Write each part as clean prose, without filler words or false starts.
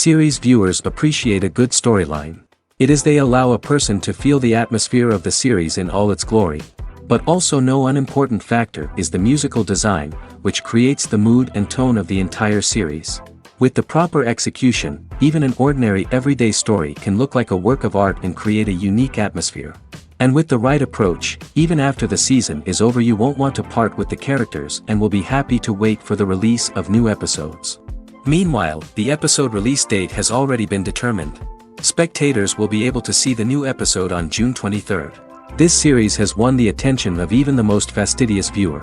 Series viewers appreciate a good storyline. It is they allow a person to feel the atmosphere of the series in all its glory. But also no unimportant factor is the musical design, which creates the mood and tone of the entire series. With the proper execution, even an ordinary everyday story can look like a work of art and create a unique atmosphere. And with the right approach, even after the season is over you won't want to part with the characters and will be happy to wait for the release of new episodes. Meanwhile, the episode release date has already been determined. Spectators will be able to see the new episode on June 23rd. This series has won the attention of even the most fastidious viewer.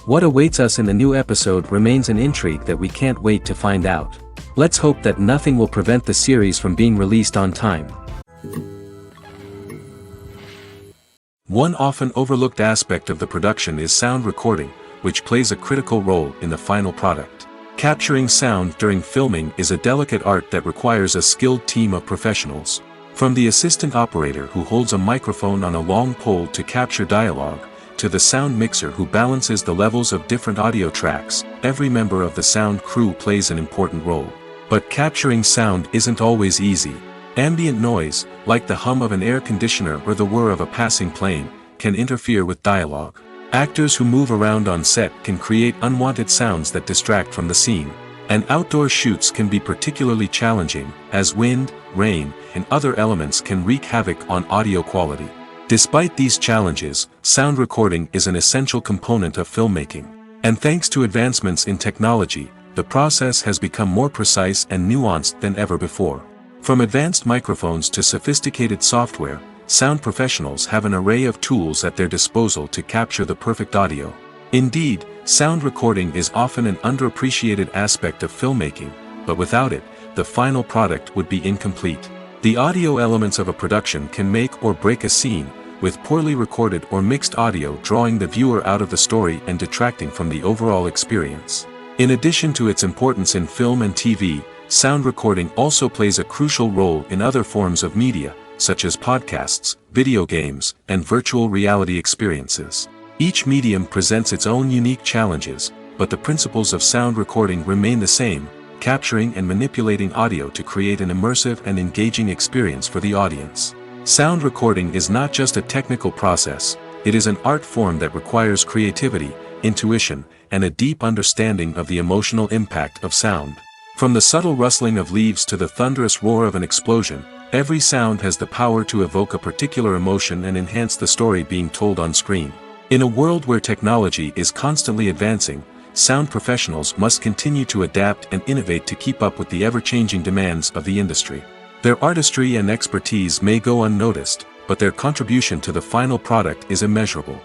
What awaits us in the new episode remains an intrigue that we can't wait to find out. Let's hope that nothing will prevent the series from being released on time. One often overlooked aspect of the production is sound recording, which plays a critical role in the final product. Capturing sound during filming is a delicate art that requires a skilled team of professionals. From the assistant operator who holds a microphone on a long pole to capture dialogue, to the sound mixer who balances the levels of different audio tracks, every member of the sound crew plays an important role. But capturing sound isn't always easy. Ambient noise, like the hum of an air conditioner or the whir of a passing plane, can interfere with dialogue. Actors who move around on set can create unwanted sounds that distract from the scene. And outdoor shoots can be particularly challenging, as wind, rain, and other elements can wreak havoc on audio quality. Despite these challenges, sound recording is an essential component of filmmaking. And thanks to advancements in technology, the process has become more precise and nuanced than ever before. From advanced microphones to sophisticated software, sound professionals have an array of tools at their disposal to capture the perfect audio. Indeed, sound recording is often an underappreciated aspect of filmmaking, but without it, the final product would be incomplete. The audio elements of a production can make or break a scene, with poorly recorded or mixed audio drawing the viewer out of the story and detracting from the overall experience. In addition to its importance in film and TV, sound recording also plays a crucial role in other forms of media, such as podcasts, video games, and virtual reality experiences. Each medium presents its own unique challenges, but the principles of sound recording remain the same, capturing and manipulating audio to create an immersive and engaging experience for the audience. Sound recording is not just a technical process, it is an art form that requires creativity, intuition, and a deep understanding of the emotional impact of sound. From the subtle rustling of leaves to the thunderous roar of an explosion, every sound has the power to evoke a particular emotion and enhance the story being told on screen. In a world where technology is constantly advancing, sound professionals must continue to adapt and innovate to keep up with the ever-changing demands of the industry. Their artistry and expertise may go unnoticed, but their contribution to the final product is immeasurable.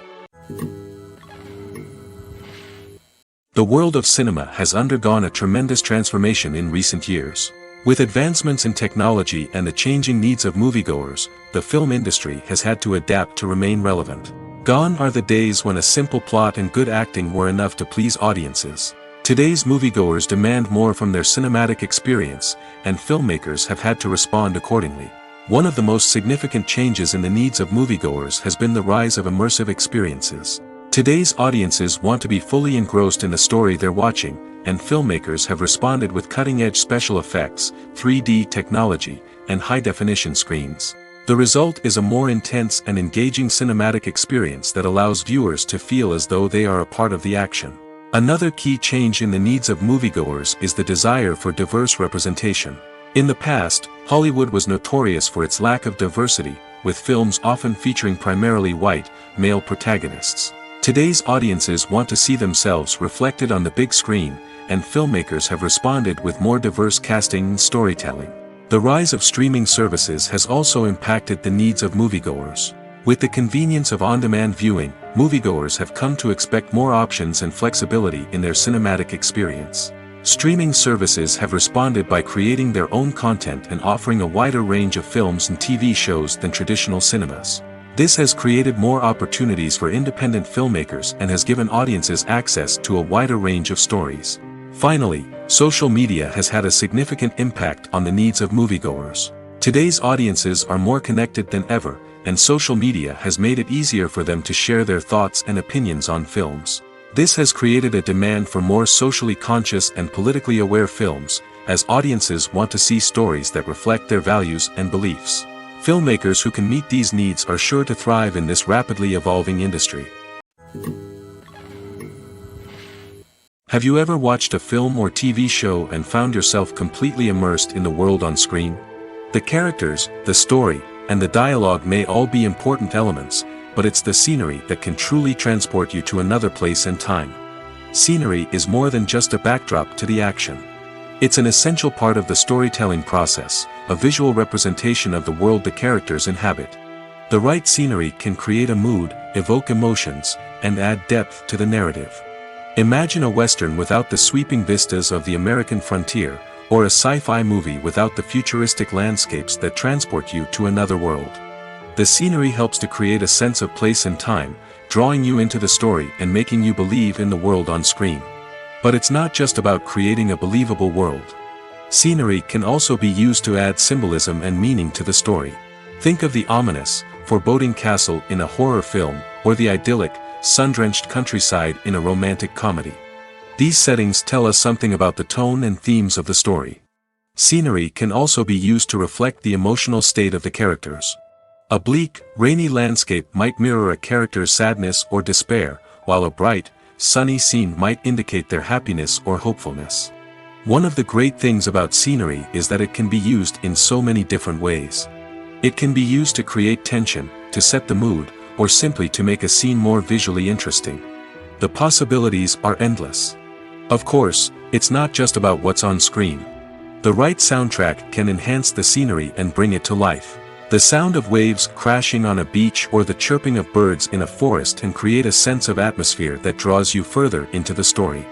The world of cinema has undergone a tremendous transformation in recent years. With advancements in technology and the changing needs of moviegoers, the film industry has had to adapt to remain relevant. Gone are the days when a simple plot and good acting were enough to please audiences. Today's moviegoers demand more from their cinematic experience, and filmmakers have had to respond accordingly. One of the most significant changes in the needs of moviegoers has been the rise of immersive experiences. Today's audiences want to be fully engrossed in the story they're watching, and filmmakers have responded with cutting-edge special effects, 3D technology, and high-definition screens. The result is a more intense and engaging cinematic experience that allows viewers to feel as though they are a part of the action. Another key change in the needs of moviegoers is the desire for diverse representation. In the past, Hollywood was notorious for its lack of diversity, with films often featuring primarily white, male protagonists. Today's audiences want to see themselves reflected on the big screen, and filmmakers have responded with more diverse casting and storytelling. The rise of streaming services has also impacted the needs of moviegoers. With the convenience of on-demand viewing, moviegoers have come to expect more options and flexibility in their cinematic experience. Streaming services have responded by creating their own content and offering a wider range of films and TV shows than traditional cinemas. This has created more opportunities for independent filmmakers and has given audiences access to a wider range of stories. Finally, social media has had a significant impact on the needs of moviegoers. Today's audiences are more connected than ever, and social media has made it easier for them to share their thoughts and opinions on films. This has created a demand for more socially conscious and politically aware films, as audiences want to see stories that reflect their values and beliefs. Filmmakers who can meet these needs are sure to thrive in this rapidly evolving industry. Have you ever watched a film or TV show and found yourself completely immersed in the world on screen? The characters, the story, and the dialogue may all be important elements, but it's the scenery that can truly transport you to another place and time. Scenery is more than just a backdrop to the action. It's an essential part of the storytelling process, a visual representation of the world the characters inhabit. The right scenery can create a mood, evoke emotions, and add depth to the narrative. Imagine a Western without the sweeping vistas of the American frontier, or a sci-fi movie without the futuristic landscapes that transport you to another world. The scenery helps to create a sense of place and time, drawing you into the story and making you believe in the world on screen. But it's not just about creating a believable world. Scenery can also be used to add symbolism and meaning to the story. Think of the ominous, foreboding castle in a horror film, or the idyllic, sun-drenched countryside in a romantic comedy. These settings tell us something about the tone and themes of the story. Scenery can also be used to reflect the emotional state of the characters. A bleak, rainy landscape might mirror a character's sadness or despair, while a bright, sunny scene might indicate their happiness or hopefulness. One of the great things about scenery is that it can be used in so many different ways. It can be used to create tension, to set the mood, or simply to make a scene more visually interesting. The possibilities are endless. Of course, it's not just about what's on screen. The right soundtrack can enhance the scenery and bring it to life. The sound of waves crashing on a beach or the chirping of birds in a forest can create a sense of atmosphere that draws you further into the story.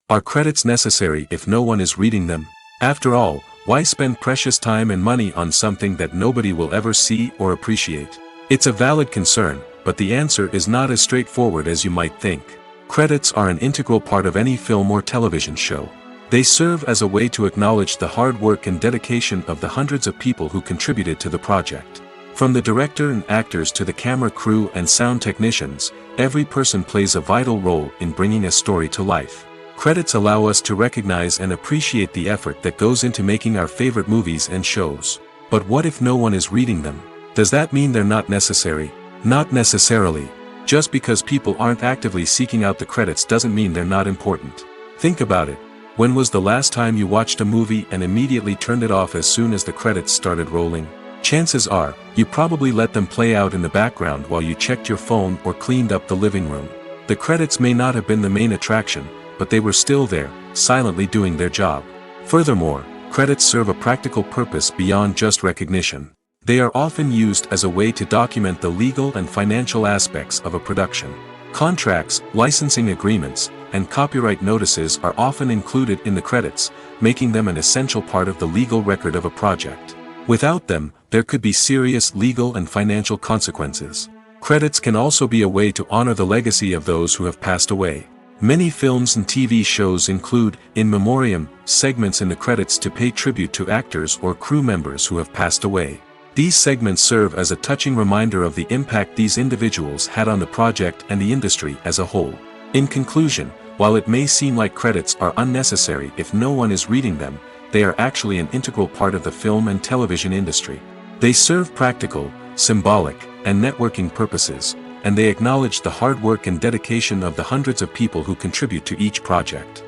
Are credits necessary if no one is reading them? After all, why spend precious time and money on something that nobody will ever see or appreciate? It's a valid concern, but the answer is not as straightforward as you might think. Credits are an integral part of any film or television show. They serve as a way to acknowledge the hard work and dedication of the hundreds of people who contributed to the project. From the director and actors to the camera crew and sound technicians, every person plays a vital role in bringing a story to life. Credits allow us to recognize and appreciate the effort that goes into making our favorite movies and shows. But what if no one is reading them? Does that mean they're not necessary? Not necessarily. Just because people aren't actively seeking out the credits doesn't mean they're not important. Think about it. When was the last time you watched a movie and immediately turned it off as soon as the credits started rolling? Chances are, you probably let them play out in the background while you checked your phone or cleaned up the living room. The credits may not have been the main attraction, but they were still there, silently doing their job. Furthermore, credits serve a practical purpose beyond just recognition. They are often used as a way to document the legal and financial aspects of a production. Contracts, licensing agreements, and copyright notices are often included in the credits, making them an essential part of the legal record of a project. Without them, there could be serious legal and financial consequences. Credits can also be a way to honor the legacy of those who have passed away. Many films and TV shows include, in memoriam, segments in the credits to pay tribute to actors or crew members who have passed away. These segments serve as a touching reminder of the impact these individuals had on the project and the industry as a whole. In conclusion, while it may seem like credits are unnecessary if no one is reading them, they are actually an integral part of the film and television industry. They serve practical, symbolic, and networking purposes, and they acknowledge the hard work and dedication of the hundreds of people who contribute to each project.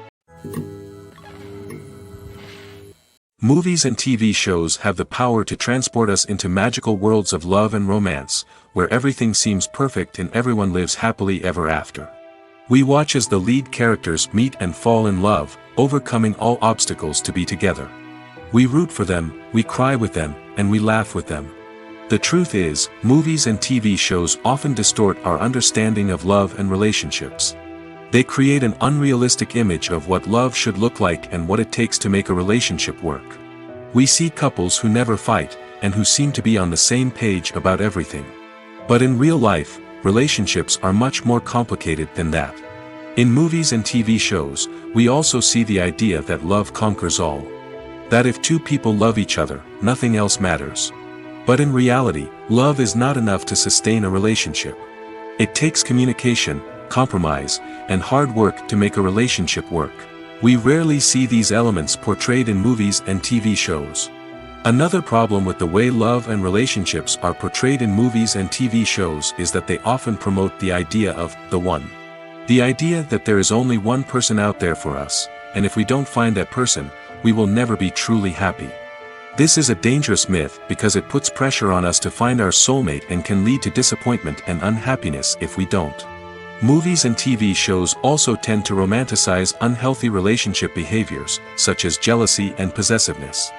Movies and TV shows have the power to transport us into magical worlds of love and romance, where everything seems perfect and everyone lives happily ever after. We watch as the lead characters meet and fall in love, overcoming all obstacles to be together. We root for them, we cry with them, and we laugh with them. The truth is, movies and TV shows often distort our understanding of love and relationships. They create an unrealistic image of what love should look like and what it takes to make a relationship work. We see couples who never fight, and who seem to be on the same page about everything. But in real life, relationships are much more complicated than that. In movies and TV shows, we also see the idea that love conquers all. That if two people love each other, nothing else matters. But in reality, love is not enough to sustain a relationship. It takes communication, compromise, and hard work to make a relationship work. We rarely see these elements portrayed in movies and TV shows. Another problem with the way love and relationships are portrayed in movies and TV shows is that they often promote the idea of the one. The idea that there is only one person out there for us, and if we don't find that person, we will never be truly happy. This is a dangerous myth because it puts pressure on us to find our soulmate and can lead to disappointment and unhappiness if we don't. Movies and TV shows also tend to romanticize unhealthy relationship behaviors, such as jealousy and possessiveness.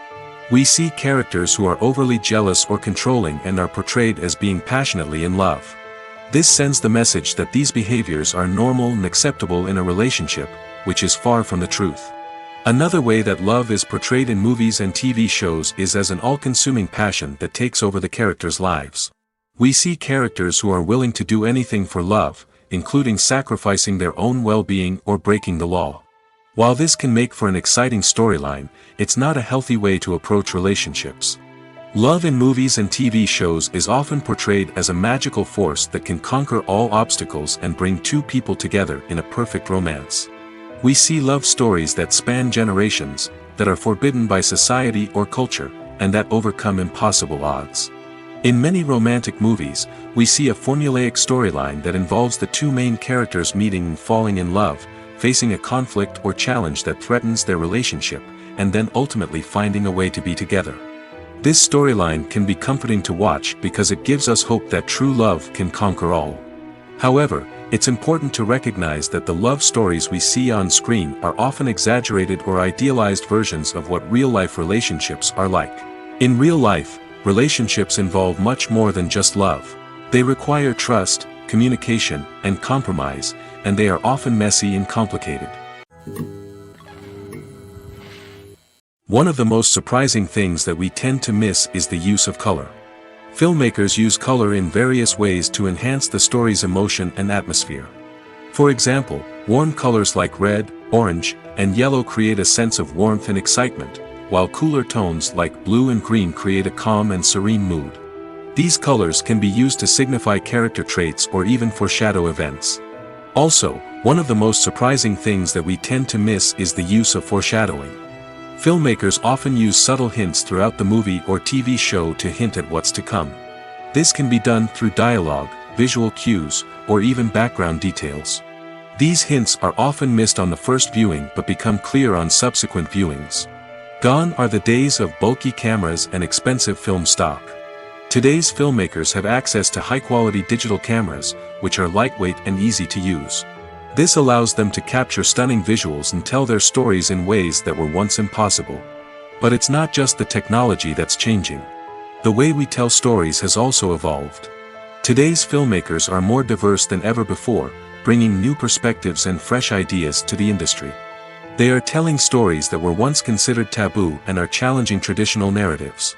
We see characters who are overly jealous or controlling and are portrayed as being passionately in love. This sends the message that these behaviors are normal and acceptable in a relationship, which is far from the truth. Another way that love is portrayed in movies and TV shows is as an all-consuming passion that takes over the characters' lives. We see characters who are willing to do anything for love, including sacrificing their own well-being or breaking the law. While this can make for an exciting storyline, it's not a healthy way to approach relationships. Love in movies and TV shows is often portrayed as a magical force that can conquer all obstacles and bring two people together in a perfect romance. We see love stories that span generations, that are forbidden by society or culture, and that overcome impossible odds. In many romantic movies, we see a formulaic storyline that involves the two main characters meeting and falling in love, facing a conflict or challenge that threatens their relationship, and then ultimately finding a way to be together. This storyline can be comforting to watch because it gives us hope that true love can conquer all. However, it's important to recognize that the love stories we see on screen are often exaggerated or idealized versions of what real-life relationships are like. In real life, relationships involve much more than just love. They require trust, communication, and compromise, and they are often messy and complicated. One of the most surprising things that we tend to miss is the use of color. Filmmakers use color in various ways to enhance the story's emotion and atmosphere. For example, warm colors like red, orange, and yellow create a sense of warmth and excitement, while cooler tones like blue and green create a calm and serene mood. These colors can be used to signify character traits or even foreshadow events. Also, one of the most surprising things that we tend to miss is the use of foreshadowing. Filmmakers often use subtle hints throughout the movie or TV show to hint at what's to come. This can be done through dialogue, visual cues, or even background details. These hints are often missed on the first viewing but become clear on subsequent viewings. Gone are the days of bulky cameras and expensive film stock. Today's filmmakers have access to high-quality digital cameras, which are lightweight and easy to use. This allows them to capture stunning visuals and tell their stories in ways that were once impossible. But it's not just the technology that's changing. The way we tell stories has also evolved. Today's filmmakers are more diverse than ever before, bringing new perspectives and fresh ideas to the industry. They are telling stories that were once considered taboo and are challenging traditional narratives.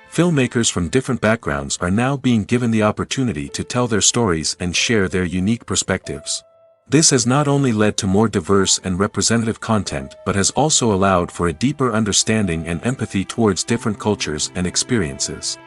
Filmmakers from different backgrounds are now being given the opportunity to tell their stories and share their unique perspectives. This has not only led to more diverse and representative content but has also allowed for a deeper understanding and empathy towards different cultures and experiences.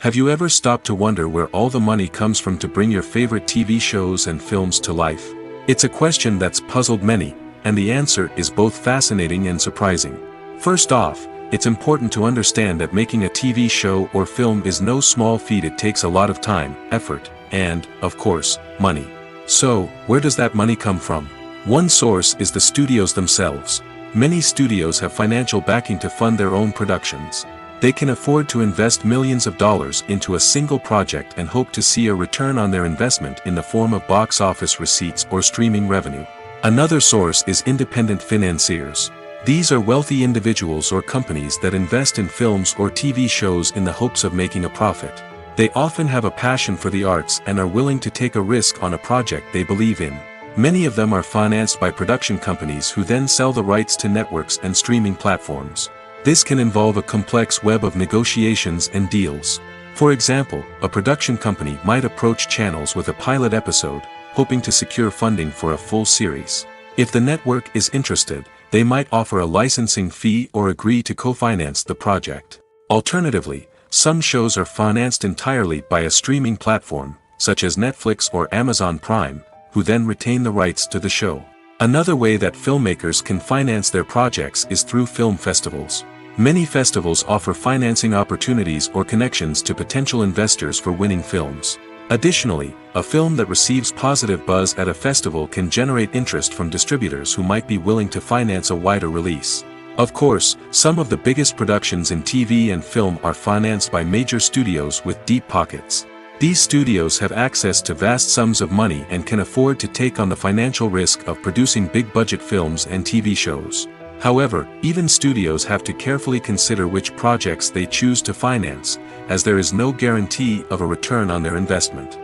Have you ever stopped to wonder where all the money comes from to bring your favorite TV shows and films to life? It's a question that's puzzled many, and the answer is both fascinating and surprising. First off, it's important to understand that making a TV show or film is no small feat. It takes a lot of time, effort, and, of course, money. So, where does that money come from? One source is the studios themselves. Many studios have financial backing to fund their own productions. They can afford to invest millions of dollars into a single project and hope to see a return on their investment in the form of box office receipts or streaming revenue. Another source is independent financiers. These are wealthy individuals or companies that invest in films or TV shows in the hopes of making a profit. They often have a passion for the arts and are willing to take a risk on a project they believe in. Many of them are financed by production companies who then sell the rights to networks and streaming platforms. This can involve a complex web of negotiations and deals. For example, a production company might approach channels with a pilot episode, hoping to secure funding for a full series. If the network is interested, they might offer a licensing fee or agree to co-finance the project. Alternatively, some shows are financed entirely by a streaming platform, such as Netflix or Amazon Prime, who then retain the rights to the show. Another way that filmmakers can finance their projects is through film festivals. Many festivals offer financing opportunities or connections to potential investors for winning films. Additionally, a film that receives positive buzz at a festival can generate interest from distributors who might be willing to finance a wider release. Of course, some of the biggest productions in TV and film are financed by major studios with deep pockets. These studios have access to vast sums of money and can afford to take on the financial risk of producing big-budget films and TV shows. However, even studios have to carefully consider which projects they choose to finance, as there is no guarantee of a return on their investment.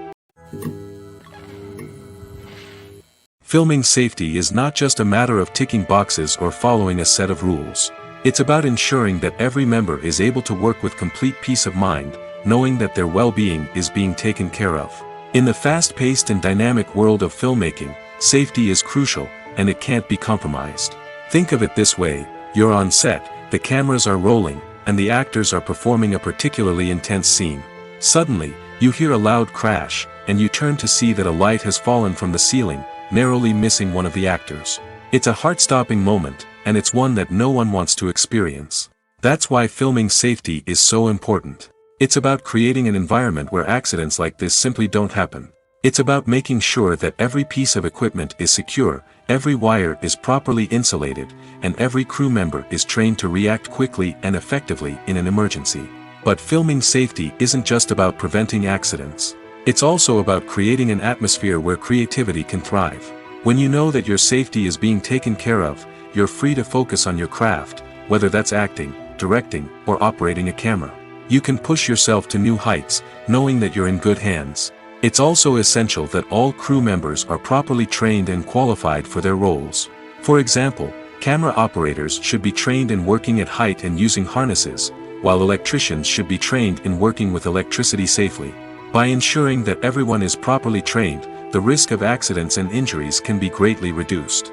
Filming safety is not just a matter of ticking boxes or following a set of rules. It's about ensuring that every member is able to work with complete peace of mind, knowing that their well-being is being taken care of. In the fast-paced and dynamic world of filmmaking, safety is crucial, and it can't be compromised. Think of it this way: you're on set, the cameras are rolling, and the actors are performing a particularly intense scene. Suddenly, you hear a loud crash, and you turn to see that a light has fallen from the ceiling, narrowly missing one of the actors. It's a heart-stopping moment, and it's one that no one wants to experience. That's why filming safety is so important. It's about creating an environment where accidents like this simply don't happen. It's about making sure that every piece of equipment is secure, every wire is properly insulated, and every crew member is trained to react quickly and effectively in an emergency. But filming safety isn't just about preventing accidents. It's also about creating an atmosphere where creativity can thrive. When you know that your safety is being taken care of, you're free to focus on your craft, whether that's acting, directing, or operating a camera. You can push yourself to new heights, knowing that you're in good hands. It's also essential that all crew members are properly trained and qualified for their roles. For example, camera operators should be trained in working at height and using harnesses, while electricians should be trained in working with electricity safely. By ensuring that everyone is properly trained, the risk of accidents and injuries can be greatly reduced.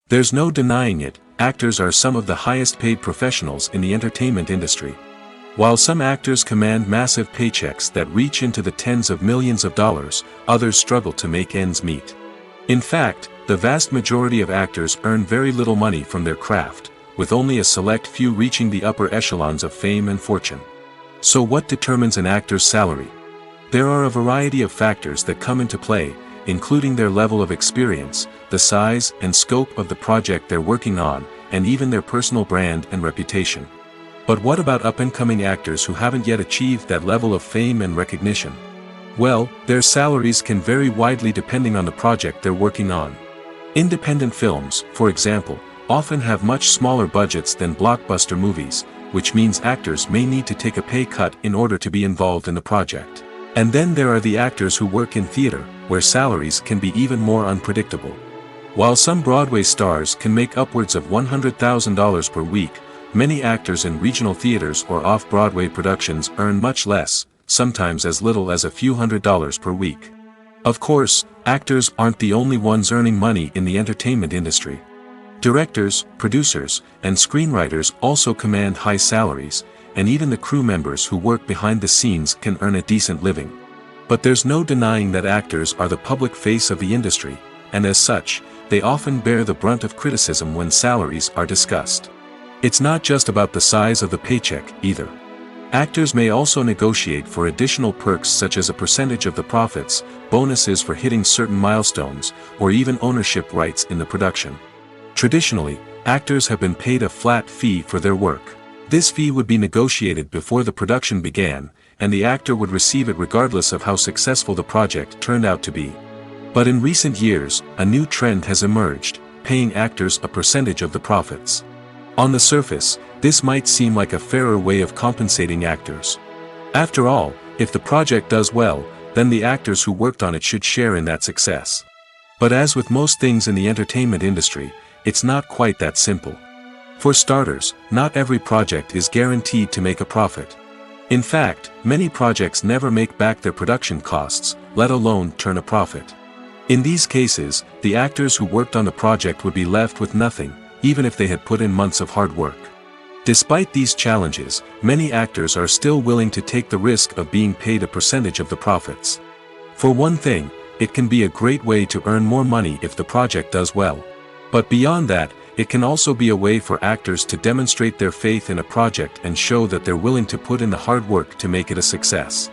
There's no denying it, actors are some of the highest paid professionals in the entertainment industry. While some actors command massive paychecks that reach into the tens of millions of dollars, others struggle to make ends meet. In fact, the vast majority of actors earn very little money from their craft, with only a select few reaching the upper echelons of fame and fortune. So what determines an actor's salary? There are a variety of factors that come into play, including their level of experience, the size and scope of the project they're working on, and even their personal brand and reputation. But what about up-and-coming actors who haven't yet achieved that level of fame and recognition? Well, their salaries can vary widely depending on the project they're working on. Independent films, for example, often have much smaller budgets than blockbuster movies, which means actors may need to take a pay cut in order to be involved in the project. And then there are the actors who work in theater, where salaries can be even more unpredictable. While some Broadway stars can make upwards of $100,000 per week, many actors in regional theaters or off-Broadway productions earn much less, sometimes as little as a few $100s per week. Of course, actors aren't the only ones earning money in the entertainment industry. Directors, producers, and screenwriters also command high salaries, and even the crew members who work behind the scenes can earn a decent living. But there's no denying that actors are the public face of the industry, and as such, they often bear the brunt of criticism when salaries are discussed. It's not just about the size of the paycheck, either. Actors may also negotiate for additional perks such as a percentage of the profits, bonuses for hitting certain milestones, or even ownership rights in the production. Traditionally, actors have been paid a flat fee for their work. This fee would be negotiated before the production began, and the actor would receive it regardless of how successful the project turned out to be. But in recent years, a new trend has emerged, paying actors a percentage of the profits. On the surface, this might seem like a fairer way of compensating actors. After all, if the project does well, then the actors who worked on it should share in that success. But as with most things in the entertainment industry, it's not quite that simple. For starters, not every project is guaranteed to make a profit. In fact, many projects never make back their production costs, let alone turn a profit. In these cases, the actors who worked on the project would be left with nothing, even if they had put in months of hard work. Despite these challenges, many actors are still willing to take the risk of being paid a percentage of the profits. For one thing, it can be a great way to earn more money if the project does well. But beyond that, it can also be a way for actors to demonstrate their faith in a project and show that they're willing to put in the hard work to make it a success.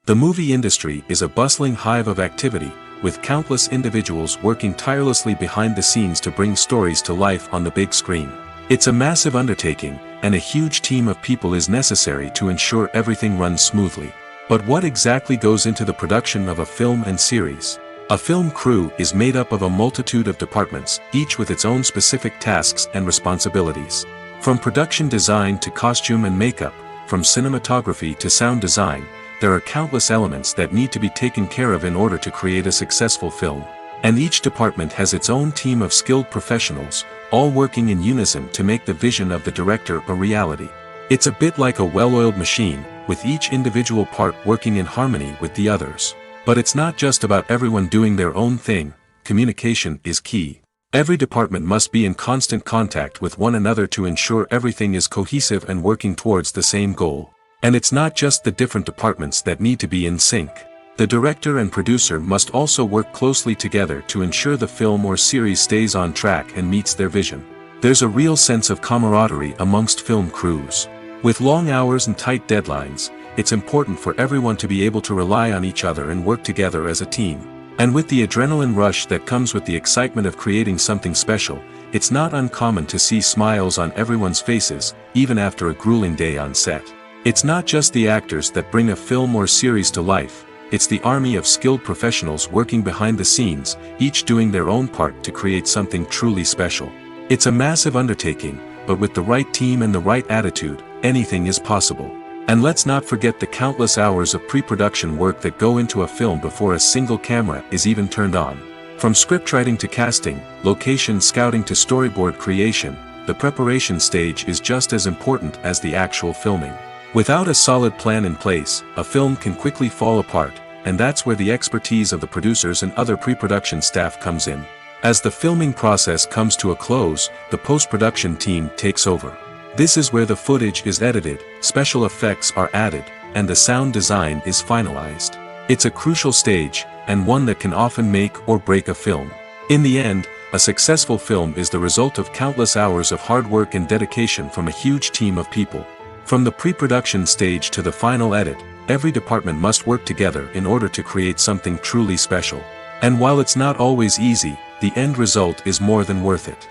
The movie industry is a bustling hive of activity, with countless individuals working tirelessly behind the scenes to bring stories to life on the big screen. It's a massive undertaking, and a huge team of people is necessary to ensure everything runs smoothly. But what exactly goes into the production of a film and series? A film crew is made up of a multitude of departments, each with its own specific tasks and responsibilities. From production design to costume and makeup, from cinematography to sound design, there are countless elements that need to be taken care of in order to create a successful film. And each department has its own team of skilled professionals, all working in unison to make the vision of the director a reality. It's a bit like a well-oiled machine, with each individual part working in harmony with the others. But it's not just about everyone doing their own thing. Communication is key. Every department must be in constant contact with one another to ensure everything is cohesive and working towards the same goal. And it's not just the different departments that need to be in sync. The director and producer must also work closely together to ensure the film or series stays on track and meets their vision. There's a real sense of camaraderie amongst film crews. With long hours and tight deadlines, it's important for everyone to be able to rely on each other and work together as a team. And with the adrenaline rush that comes with the excitement of creating something special, it's not uncommon to see smiles on everyone's faces, even after a grueling day on set. It's not just the actors that bring a film or series to life, it's the army of skilled professionals working behind the scenes, each doing their own part to create something truly special. It's a massive undertaking, but with the right team and the right attitude, anything is possible. And let's not forget the countless hours of pre-production work that go into a film before a single camera is even turned on. From scriptwriting to casting, location scouting to storyboard creation, the preparation stage is just as important as the actual filming. Without a solid plan in place, a film can quickly fall apart, and that's where the expertise of the producers and other pre-production staff comes in. As the filming process comes to a close, the post-production team takes over. This is where the footage is edited, special effects are added, and the sound design is finalized. It's a crucial stage, and one that can often make or break a film. In the end, a successful film is the result of countless hours of hard work and dedication from a huge team of people. From the pre-production stage to the final edit, every department must work together in order to create something truly special. And while it's not always easy, the end result is more than worth it.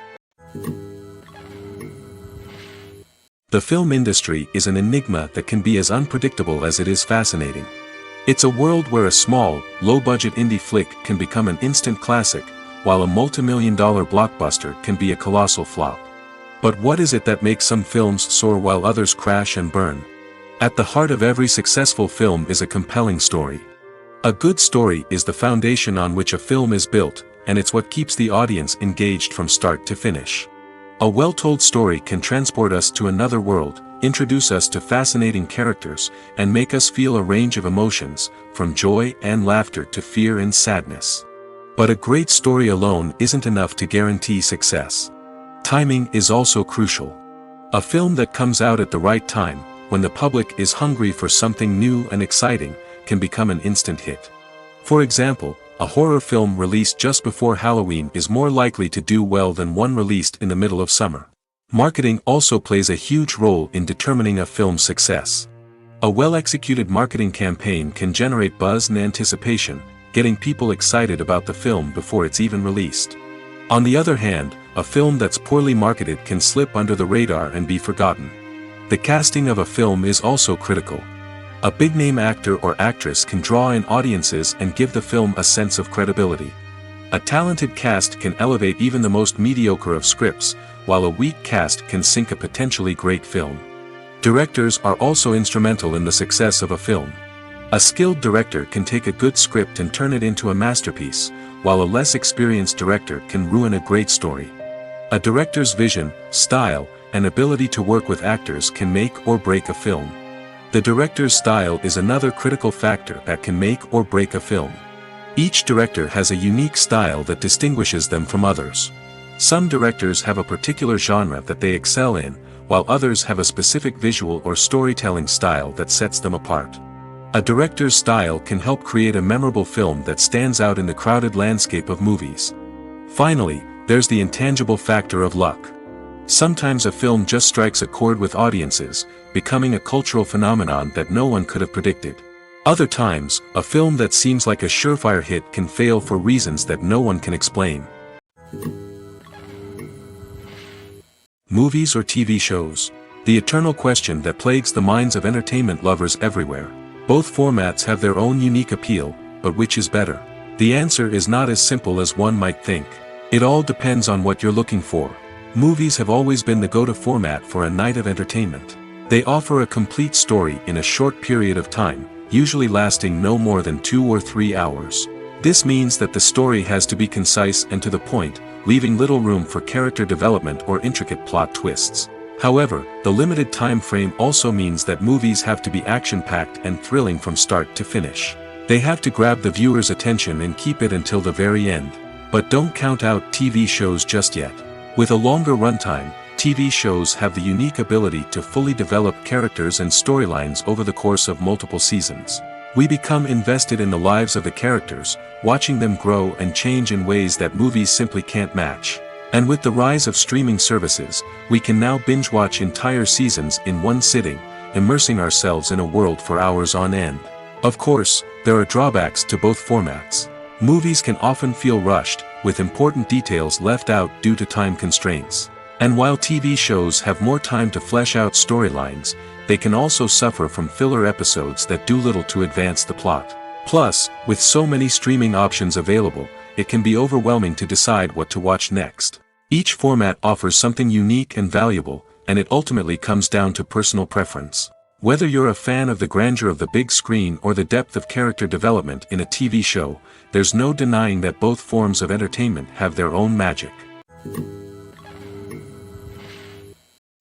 The film industry is an enigma that can be as unpredictable as it is fascinating. It's a world where a small, low-budget indie flick can become an instant classic, while a multi-million-dollar blockbuster can be a colossal flop. But what is it that makes some films soar while others crash and burn? At the heart of every successful film is a compelling story. A good story is the foundation on which a film is built, and it's what keeps the audience engaged from start to finish. A well-told story can transport us to another world, introduce us to fascinating characters, and make us feel a range of emotions, from joy and laughter to fear and sadness. But a great story alone isn't enough to guarantee success. Timing is also crucial. A film that comes out at the right time, when the public is hungry for something new and exciting, can become an instant hit. For example, a horror film released just before Halloween is more likely to do well than one released in the middle of summer. Marketing also plays a huge role in determining a film's success. A well-executed marketing campaign can generate buzz and anticipation, getting people excited about the film before it's even released. On the other hand, a film that's poorly marketed can slip under the radar and be forgotten. The casting of a film is also critical. A big-name actor or actress can draw in audiences and give the film a sense of credibility. A talented cast can elevate even the most mediocre of scripts, while a weak cast can sink a potentially great film. Directors are also instrumental in the success of a film. A skilled director can take a good script and turn it into a masterpiece, while a less experienced director can ruin a great story. A director's vision, style, and ability to work with actors can make or break a film. The director's style is another critical factor that can make or break a film. Each director has a unique style that distinguishes them from others. Some directors have a particular genre that they excel in, while others have a specific visual or storytelling style that sets them apart. A director's style can help create a memorable film that stands out in the crowded landscape of movies. Finally, there's the intangible factor of luck. Sometimes a film just strikes a chord with audiences, becoming a cultural phenomenon that no one could have predicted. Other times, a film that seems like a surefire hit can fail for reasons that no one can explain. Movies or TV shows? The eternal question that plagues the minds of entertainment lovers everywhere. Both formats have their own unique appeal, but which is better? The answer is not as simple as one might think. It all depends on what you're looking for. Movies have always been the go-to format for a night of entertainment. They offer a complete story in a short period of time, usually lasting no more than 2 or 3 hours. This means that the story has to be concise and to the point, leaving little room for character development or intricate plot twists. However, the limited time frame also means that movies have to be action-packed and thrilling from start to finish. They have to grab the viewer's attention and keep it until the very end. But don't count out TV shows just yet. With a longer runtime, TV shows have the unique ability to fully develop characters and storylines over the course of multiple seasons. We become invested in the lives of the characters, watching them grow and change in ways that movies simply can't match. And with the rise of streaming services, we can now binge-watch entire seasons in one sitting, immersing ourselves in a world for hours on end. Of course, there are drawbacks to both formats. Movies can often feel rushed, with important details left out due to time constraints. And while TV shows have more time to flesh out storylines, they can also suffer from filler episodes that do little to advance the plot. Plus, with so many streaming options available, it can be overwhelming to decide what to watch next. Each format offers something unique and valuable, and it ultimately comes down to personal preference. Whether you're a fan of the grandeur of the big screen or the depth of character development in a TV show, there's no denying that both forms of entertainment have their own magic.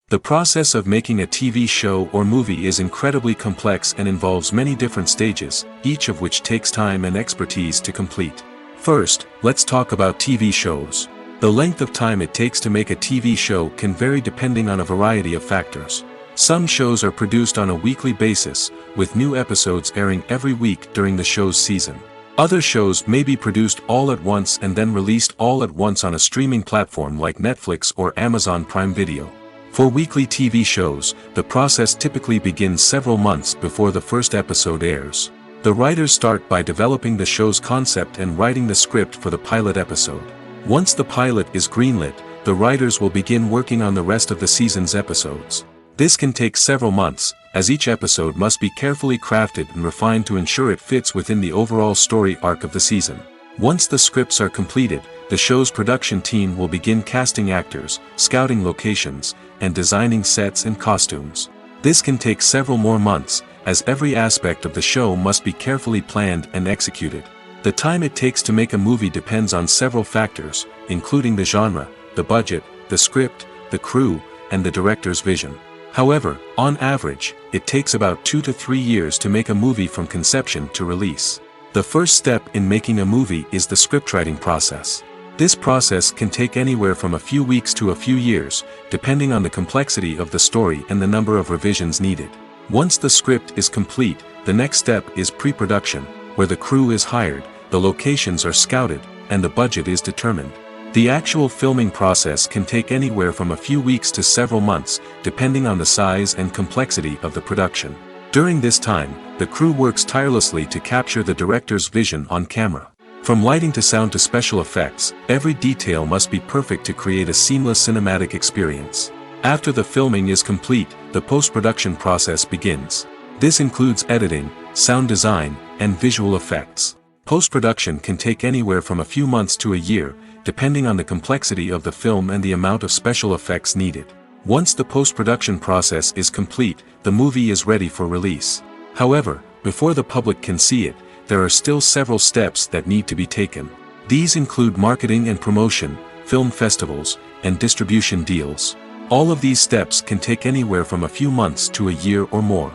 The process of making a TV show or movie is incredibly complex and involves many different stages, each of which takes time and expertise to complete. First, let's talk about TV shows. The length of time it takes to make a TV show can vary depending on a variety of factors. Some shows are produced on a weekly basis, with new episodes airing every week during the show's season. Other shows may be produced all at once and then released all at once on a streaming platform like Netflix or Amazon Prime Video. For weekly TV shows, the process typically begins several months before the first episode airs. The writers start by developing the show's concept and writing the script for the pilot episode. Once the pilot is greenlit, the writers will begin working on the rest of the season's episodes. This can take several months, as each episode must be carefully crafted and refined to ensure it fits within the overall story arc of the season. Once the scripts are completed, the show's production team will begin casting actors, scouting locations, and designing sets and costumes. This can take several more months, as every aspect of the show must be carefully planned and executed. The time it takes to make a movie depends on several factors, including the genre, the budget, the script, the crew, and the director's vision. However, on average, it takes about 2 to 3 years to make a movie from conception to release. The first step in making a movie is the scriptwriting process. This process can take anywhere from a few weeks to a few years, depending on the complexity of the story and the number of revisions needed. Once the script is complete, the next step is pre-production, where the crew is hired, the locations are scouted, and the budget is determined. The actual filming process can take anywhere from a few weeks to several months, depending on the size and complexity of the production. During this time, the crew works tirelessly to capture the director's vision on camera. From lighting to sound to special effects, every detail must be perfect to create a seamless cinematic experience. After the filming is complete, the post-production process begins. This includes editing, sound design, and visual effects. Post-production can take anywhere from a few months to a year, depending on the complexity of the film and the amount of special effects needed. Once the post-production process is complete, the movie is ready for release. However, before the public can see it, there are still several steps that need to be taken. These include marketing and promotion, film festivals, and distribution deals. All of these steps can take anywhere from a few months to a year or more.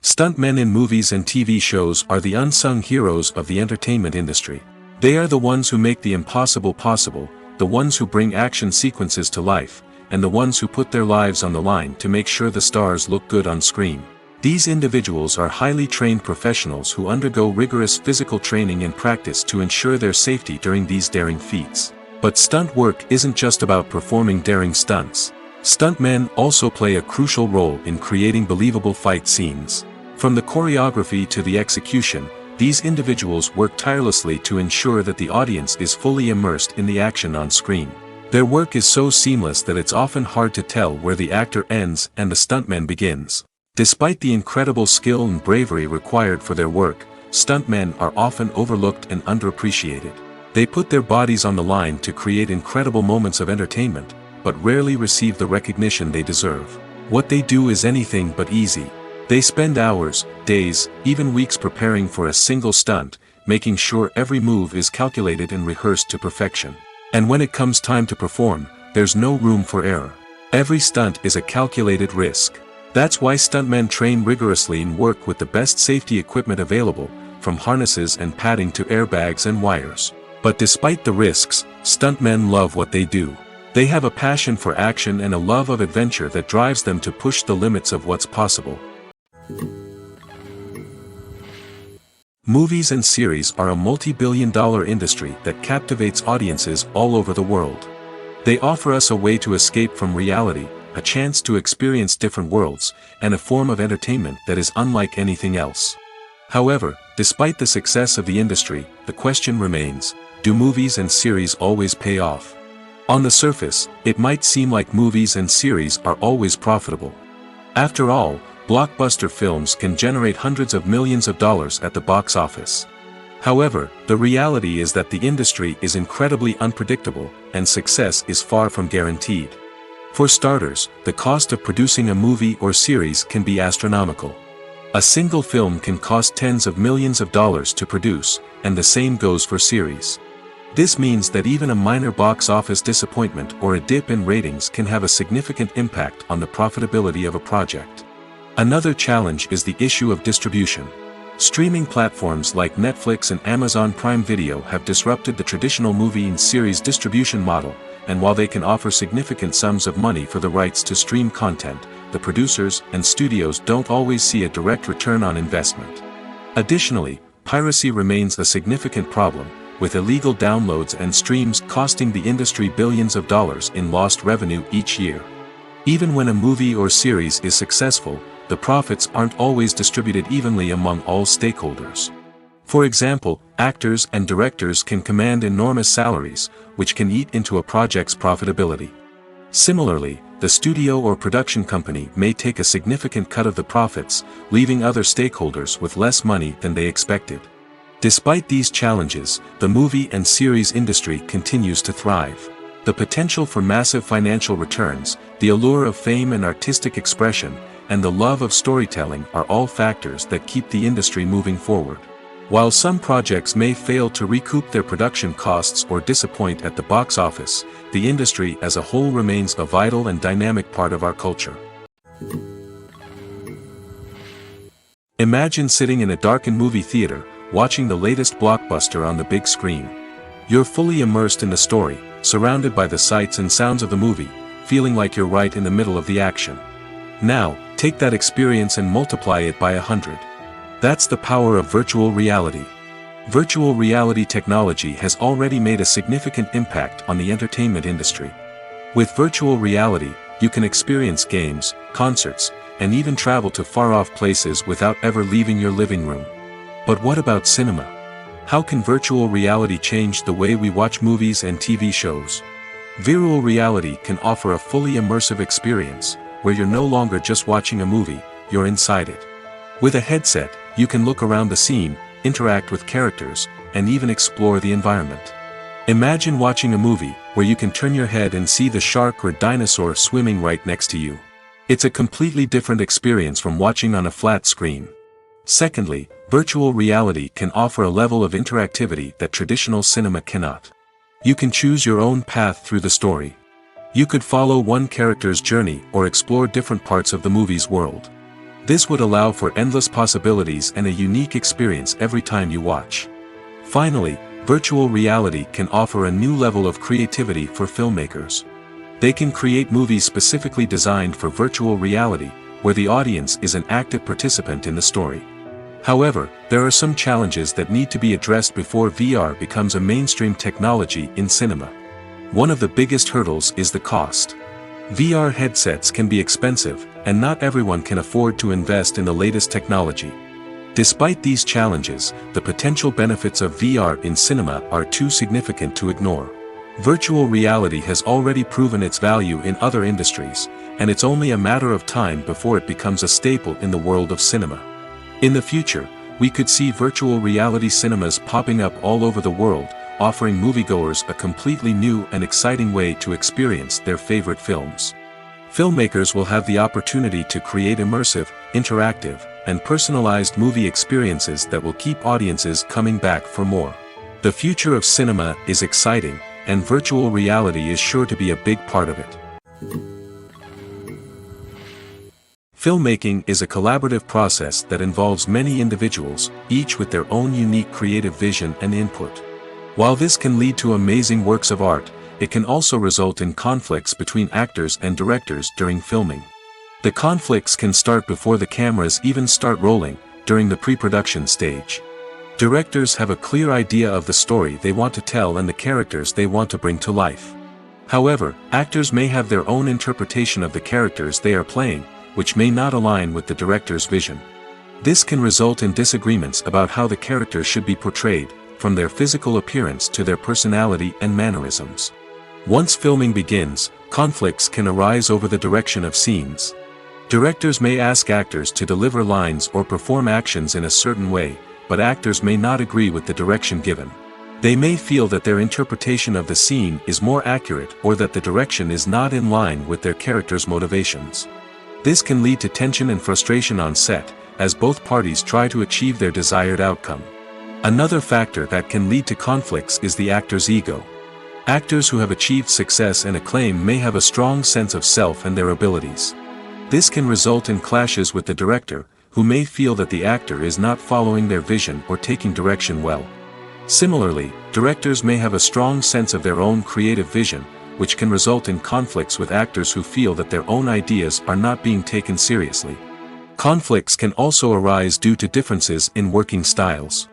Stuntmen in movies and TV shows are the unsung heroes of the entertainment industry. They are the ones who make the impossible possible, the ones who bring action sequences to life, and the ones who put their lives on the line to make sure the stars look good on screen. These individuals are highly trained professionals who undergo rigorous physical training and practice to ensure their safety during these daring feats. But stunt work isn't just about performing daring stunts. Stuntmen also play a crucial role in creating believable fight scenes. From the choreography to the execution, these individuals work tirelessly to ensure that the audience is fully immersed in the action on screen. Their work is so seamless that it's often hard to tell where the actor ends and the stuntman begins. Despite the incredible skill and bravery required for their work, stuntmen are often overlooked and underappreciated. They put their bodies on the line to create incredible moments of entertainment, but rarely receive the recognition they deserve. What they do is anything but easy. They spend hours, days, even weeks preparing for a single stunt, making sure every move is calculated and rehearsed to perfection. And when it comes time to perform, there's no room for error. Every stunt is a calculated risk. That's why stuntmen train rigorously and work with the best safety equipment available, from harnesses and padding to airbags and wires. But despite the risks, stuntmen love what they do. They have a passion for action and a love of adventure that drives them to push the limits of what's possible. Movies and series are a multi-billion-dollar industry that captivates audiences all over the world. They offer us a way to escape from reality, a chance to experience different worlds, and a form of entertainment that is unlike anything else. However, despite the success of the industry, the question remains, do movies and series always pay off? On the surface, it might seem like movies and series are always profitable. After all, blockbuster films can generate hundreds of millions of dollars at the box office. However, the reality is that the industry is incredibly unpredictable, and success is far from guaranteed. For starters, the cost of producing a movie or series can be astronomical. A single film can cost tens of millions of dollars to produce, and the same goes for series. This means that even a minor box office disappointment or a dip in ratings can have a significant impact on the profitability of a project. Another challenge is the issue of distribution. Streaming platforms like Netflix and Amazon Prime Video have disrupted the traditional movie and series distribution model, and while they can offer significant sums of money for the rights to stream content, the producers and studios don't always see a direct return on investment. Additionally, piracy remains a significant problem, with illegal downloads and streams costing the industry billions of dollars in lost revenue each year. Even when a movie or series is successful, the profits aren't always distributed evenly among all stakeholders. For example, actors and directors can command enormous salaries, which can eat into a project's profitability. Similarly, the studio or production company may take a significant cut of the profits, leaving other stakeholders with less money than they expected. Despite these challenges, the movie and series industry continues to thrive. The potential for massive financial returns, the allure of fame and artistic expression, and the love of storytelling are all factors that keep the industry moving forward. While some projects may fail to recoup their production costs or disappoint at the box office, the industry as a whole remains a vital and dynamic part of our culture. Imagine sitting in a darkened movie theater, watching the latest blockbuster on the big screen. You're fully immersed in the story, surrounded by the sights and sounds of the movie, feeling like you're right in the middle of the action. Now, take that experience and multiply it by 100. That's the power of virtual reality. Virtual reality technology has already made a significant impact on the entertainment industry. With virtual reality, you can experience games, concerts, and even travel to far-off places without ever leaving your living room. But what about cinema? How can virtual reality change the way we watch movies and TV shows? Virtual reality can offer a fully immersive experience, where you're no longer just watching a movie, you're inside it. With a headset, you can look around the scene, interact with characters, and even explore the environment. Imagine watching a movie, where you can turn your head and see the shark or dinosaur swimming right next to you. It's a completely different experience from watching on a flat screen. Secondly, virtual reality can offer a level of interactivity that traditional cinema cannot. You can choose your own path through the story. You could follow one character's journey or explore different parts of the movie's world. This would allow for endless possibilities and a unique experience every time you watch. Finally, Virtual reality can offer a new level of creativity for filmmakers. They can create movies specifically designed for virtual reality, where the audience is an active participant in the story. However, there are some challenges that need to be addressed before VR becomes a mainstream technology in cinema. One of the biggest hurdles is the cost. VR headsets can be expensive, and not everyone can afford to invest in the latest technology. Despite these challenges, the potential benefits of VR in cinema are too significant to ignore. Virtual reality has already proven its value in other industries, and it's only a matter of time before it becomes a staple in the world of cinema. In the future, we could see virtual reality cinemas popping up all over the world, offering moviegoers a completely new and exciting way to experience their favorite films. Filmmakers will have the opportunity to create immersive, interactive, and personalized movie experiences that will keep audiences coming back for more. The future of cinema is exciting, and virtual reality is sure to be a big part of it. Filmmaking is a collaborative process that involves many individuals, each with their own unique creative vision and input. While this can lead to amazing works of art, it can also result in conflicts between actors and directors during filming. The conflicts can start before the cameras even start rolling, during the pre-production stage. Directors have a clear idea of the story they want to tell and the characters they want to bring to life. However, actors may have their own interpretation of the characters they are playing, which may not align with the director's vision. This can result in disagreements about how the characters should be portrayed, from their physical appearance to their personality and mannerisms. Once filming begins, conflicts can arise over the direction of scenes. Directors may ask actors to deliver lines or perform actions in a certain way, but actors may not agree with the direction given. They may feel that their interpretation of the scene is more accurate or that the direction is not in line with their character's motivations. This can lead to tension and frustration on set, as both parties try to achieve their desired outcome. Another factor that can lead to conflicts is the actor's ego. Actors who have achieved success and acclaim may have a strong sense of self and their abilities. This can result in clashes with the director, who may feel that the actor is not following their vision or taking direction well. Similarly, directors may have a strong sense of their own creative vision, which can result in conflicts with actors who feel that their own ideas are not being taken seriously. Conflicts can also arise due to differences in working styles.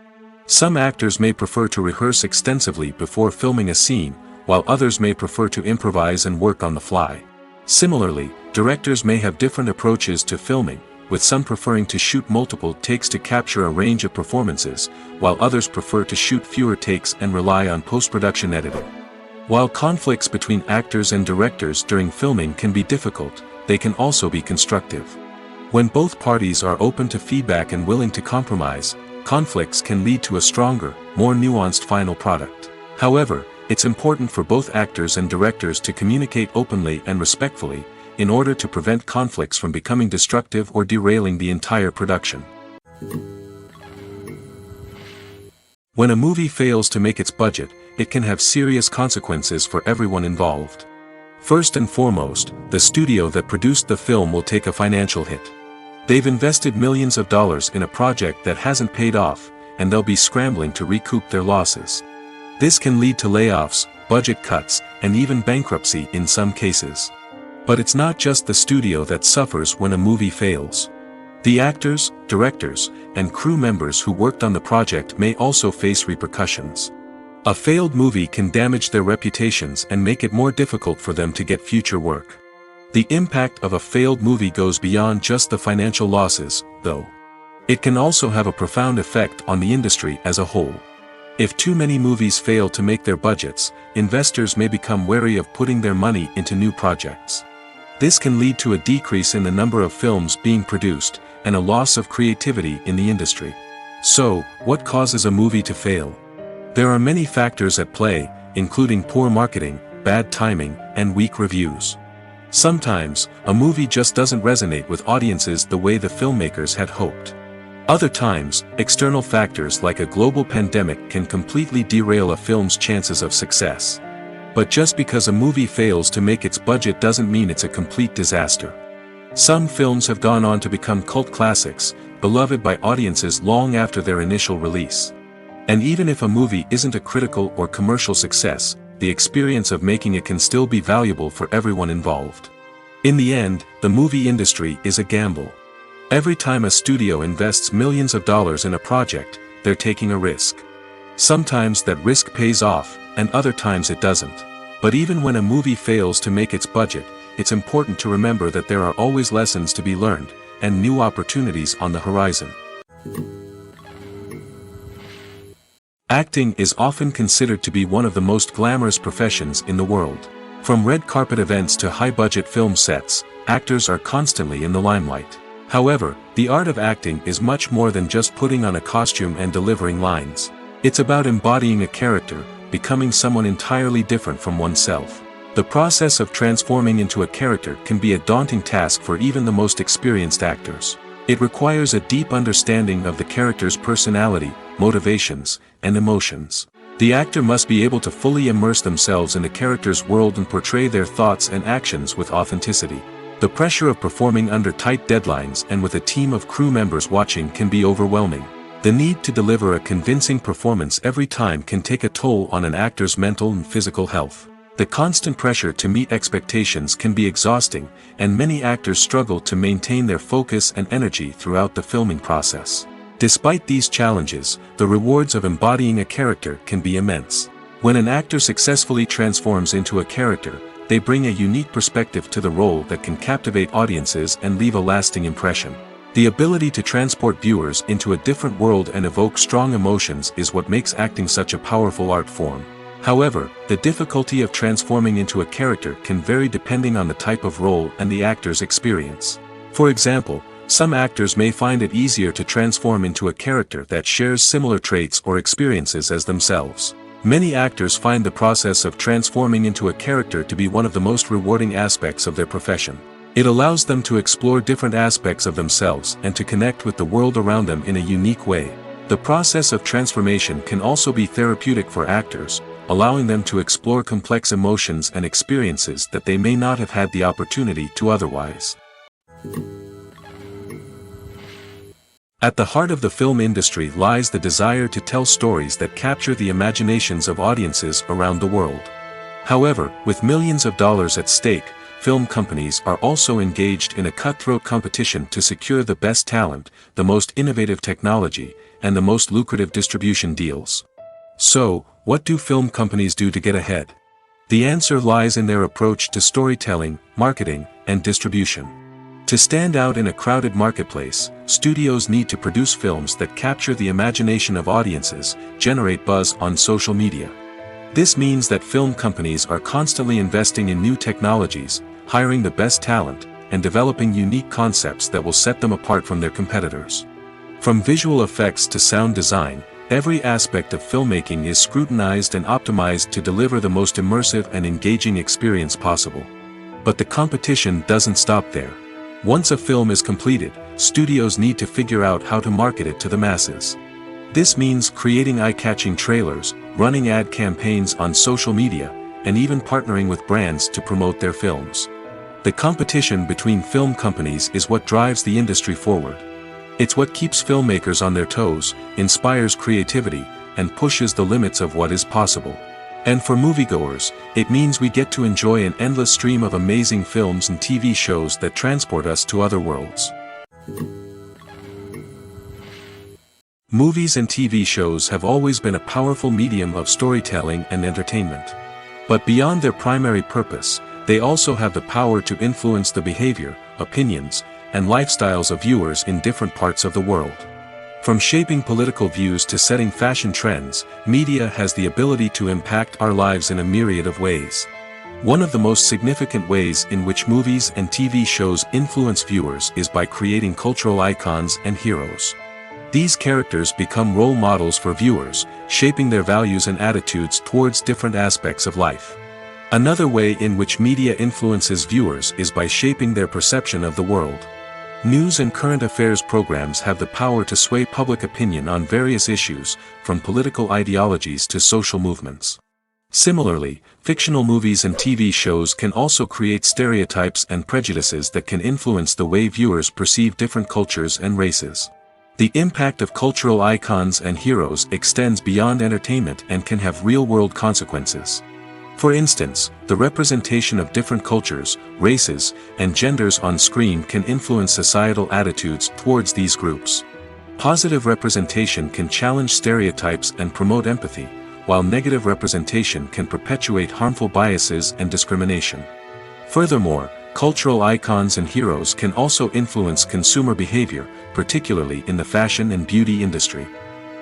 Some actors may prefer to rehearse extensively before filming a scene, while others may prefer to improvise and work on the fly. Similarly, directors may have different approaches to filming, with some preferring to shoot multiple takes to capture a range of performances, while others prefer to shoot fewer takes and rely on post-production editing. While conflicts between actors and directors during filming can be difficult, they can also be constructive. When both parties are open to feedback and willing to compromise, conflicts can lead to a stronger, more nuanced final product. However, it's important for both actors and directors to communicate openly and respectfully, in order to prevent conflicts from becoming destructive or derailing the entire production. When a movie fails to make its budget, it can have serious consequences for everyone involved. First and foremost, the studio that produced the film will take a financial hit. They've invested millions of dollars in a project that hasn't paid off, and they'll be scrambling to recoup their losses. This can lead to layoffs, budget cuts, and even bankruptcy in some cases. But it's not just the studio that suffers when a movie fails. The actors, directors, and crew members who worked on the project may also face repercussions. A failed movie can damage their reputations and make it more difficult for them to get future work. The impact of a failed movie goes beyond just the financial losses, though. It can also have a profound effect on the industry as a whole. If too many movies fail to make their budgets, investors may become wary of putting their money into new projects. This can lead to a decrease in the number of films being produced, and a loss of creativity in the industry. So, what causes a movie to fail? There are many factors at play, including poor marketing, bad timing, and weak reviews. Sometimes, a movie just doesn't resonate with audiences the way the filmmakers had hoped. Other times, external factors like a global pandemic can completely derail a film's chances of success. But just because a movie fails to make its budget doesn't mean it's a complete disaster. Some films have gone on to become cult classics, beloved by audiences long after their initial release. And even if a movie isn't a critical or commercial success, the experience of making it can still be valuable for everyone involved. In the end, the movie industry is a gamble. Every time a studio invests millions of dollars in a project, they're taking a risk. Sometimes that risk pays off, and other times it doesn't. But even when a movie fails to make its budget, it's important to remember that there are always lessons to be learned, and new opportunities on the horizon. Acting is often considered to be one of the most glamorous professions in the world. From red carpet events to high-budget film sets, actors are constantly in the limelight. However, the art of acting is much more than just putting on a costume and delivering lines. It's about embodying a character, becoming someone entirely different from oneself. The process of transforming into a character can be a daunting task for even the most experienced actors. It requires a deep understanding of the character's personality, motivations, and emotions. The actor must be able to fully immerse themselves in the character's world and portray their thoughts and actions with authenticity. The pressure of performing under tight deadlines and with a team of crew members watching can be overwhelming. The need to deliver a convincing performance every time can take a toll on an actor's mental and physical health. The constant pressure to meet expectations can be exhausting, and many actors struggle to maintain their focus and energy throughout the filming process. Despite these challenges, the rewards of embodying a character can be immense. When an actor successfully transforms into a character, they bring a unique perspective to the role that can captivate audiences and leave a lasting impression. The ability to transport viewers into a different world and evoke strong emotions is what makes acting such a powerful art form. However, the difficulty of transforming into a character can vary depending on the type of role and the actor's experience. For example, some actors may find it easier to transform into a character that shares similar traits or experiences as themselves. Many actors find the process of transforming into a character to be one of the most rewarding aspects of their profession. It allows them to explore different aspects of themselves and to connect with the world around them in a unique way. The process of transformation can also be therapeutic for actors, allowing them to explore complex emotions and experiences that they may not have had the opportunity to otherwise. At the heart of the film industry lies the desire to tell stories that capture the imaginations of audiences around the world. However, with millions of dollars at stake, film companies are also engaged in a cutthroat competition to secure the best talent, the most innovative technology, and the most lucrative distribution deals. So, what do film companies do to get ahead? The answer lies in their approach to storytelling, marketing, and distribution. To stand out in a crowded marketplace, studios need to produce films that capture the imagination of audiences, generate buzz on social media. This means that film companies are constantly investing in new technologies, hiring the best talent, and developing unique concepts that will set them apart from their competitors. From visual effects to sound design, every aspect of filmmaking is scrutinized and optimized to deliver the most immersive and engaging experience possible. But the competition doesn't stop there. Once a film is completed, studios need to figure out how to market it to the masses. This means creating eye-catching trailers, running ad campaigns on social media, and even partnering with brands to promote their films. The competition between film companies is what drives the industry forward. It's what keeps filmmakers on their toes, inspires creativity, and pushes the limits of what is possible. And for moviegoers, it means we get to enjoy an endless stream of amazing films and TV shows that transport us to other worlds. Movies and TV shows have always been a powerful medium of storytelling and entertainment. But beyond their primary purpose, they also have the power to influence the behavior, opinions, and lifestyles of viewers in different parts of the world. From shaping political views to setting fashion trends, media has the ability to impact our lives in a myriad of ways. One of the most significant ways in which movies and TV shows influence viewers is by creating cultural icons and heroes. These characters become role models for viewers, shaping their values and attitudes towards different aspects of life. Another way in which media influences viewers is by shaping their perception of the world. News and current affairs programs have the power to sway public opinion on various issues, from political ideologies to social movements. Similarly, fictional movies and TV shows can also create stereotypes and prejudices that can influence the way viewers perceive different cultures and races. The impact of cultural icons and heroes extends beyond entertainment and can have real-world consequences. For instance, the representation of different cultures, races, and genders on screen can influence societal attitudes towards these groups. Positive representation can challenge stereotypes and promote empathy, while negative representation can perpetuate harmful biases and discrimination. Furthermore, cultural icons and heroes can also influence consumer behavior, particularly in the fashion and beauty industry.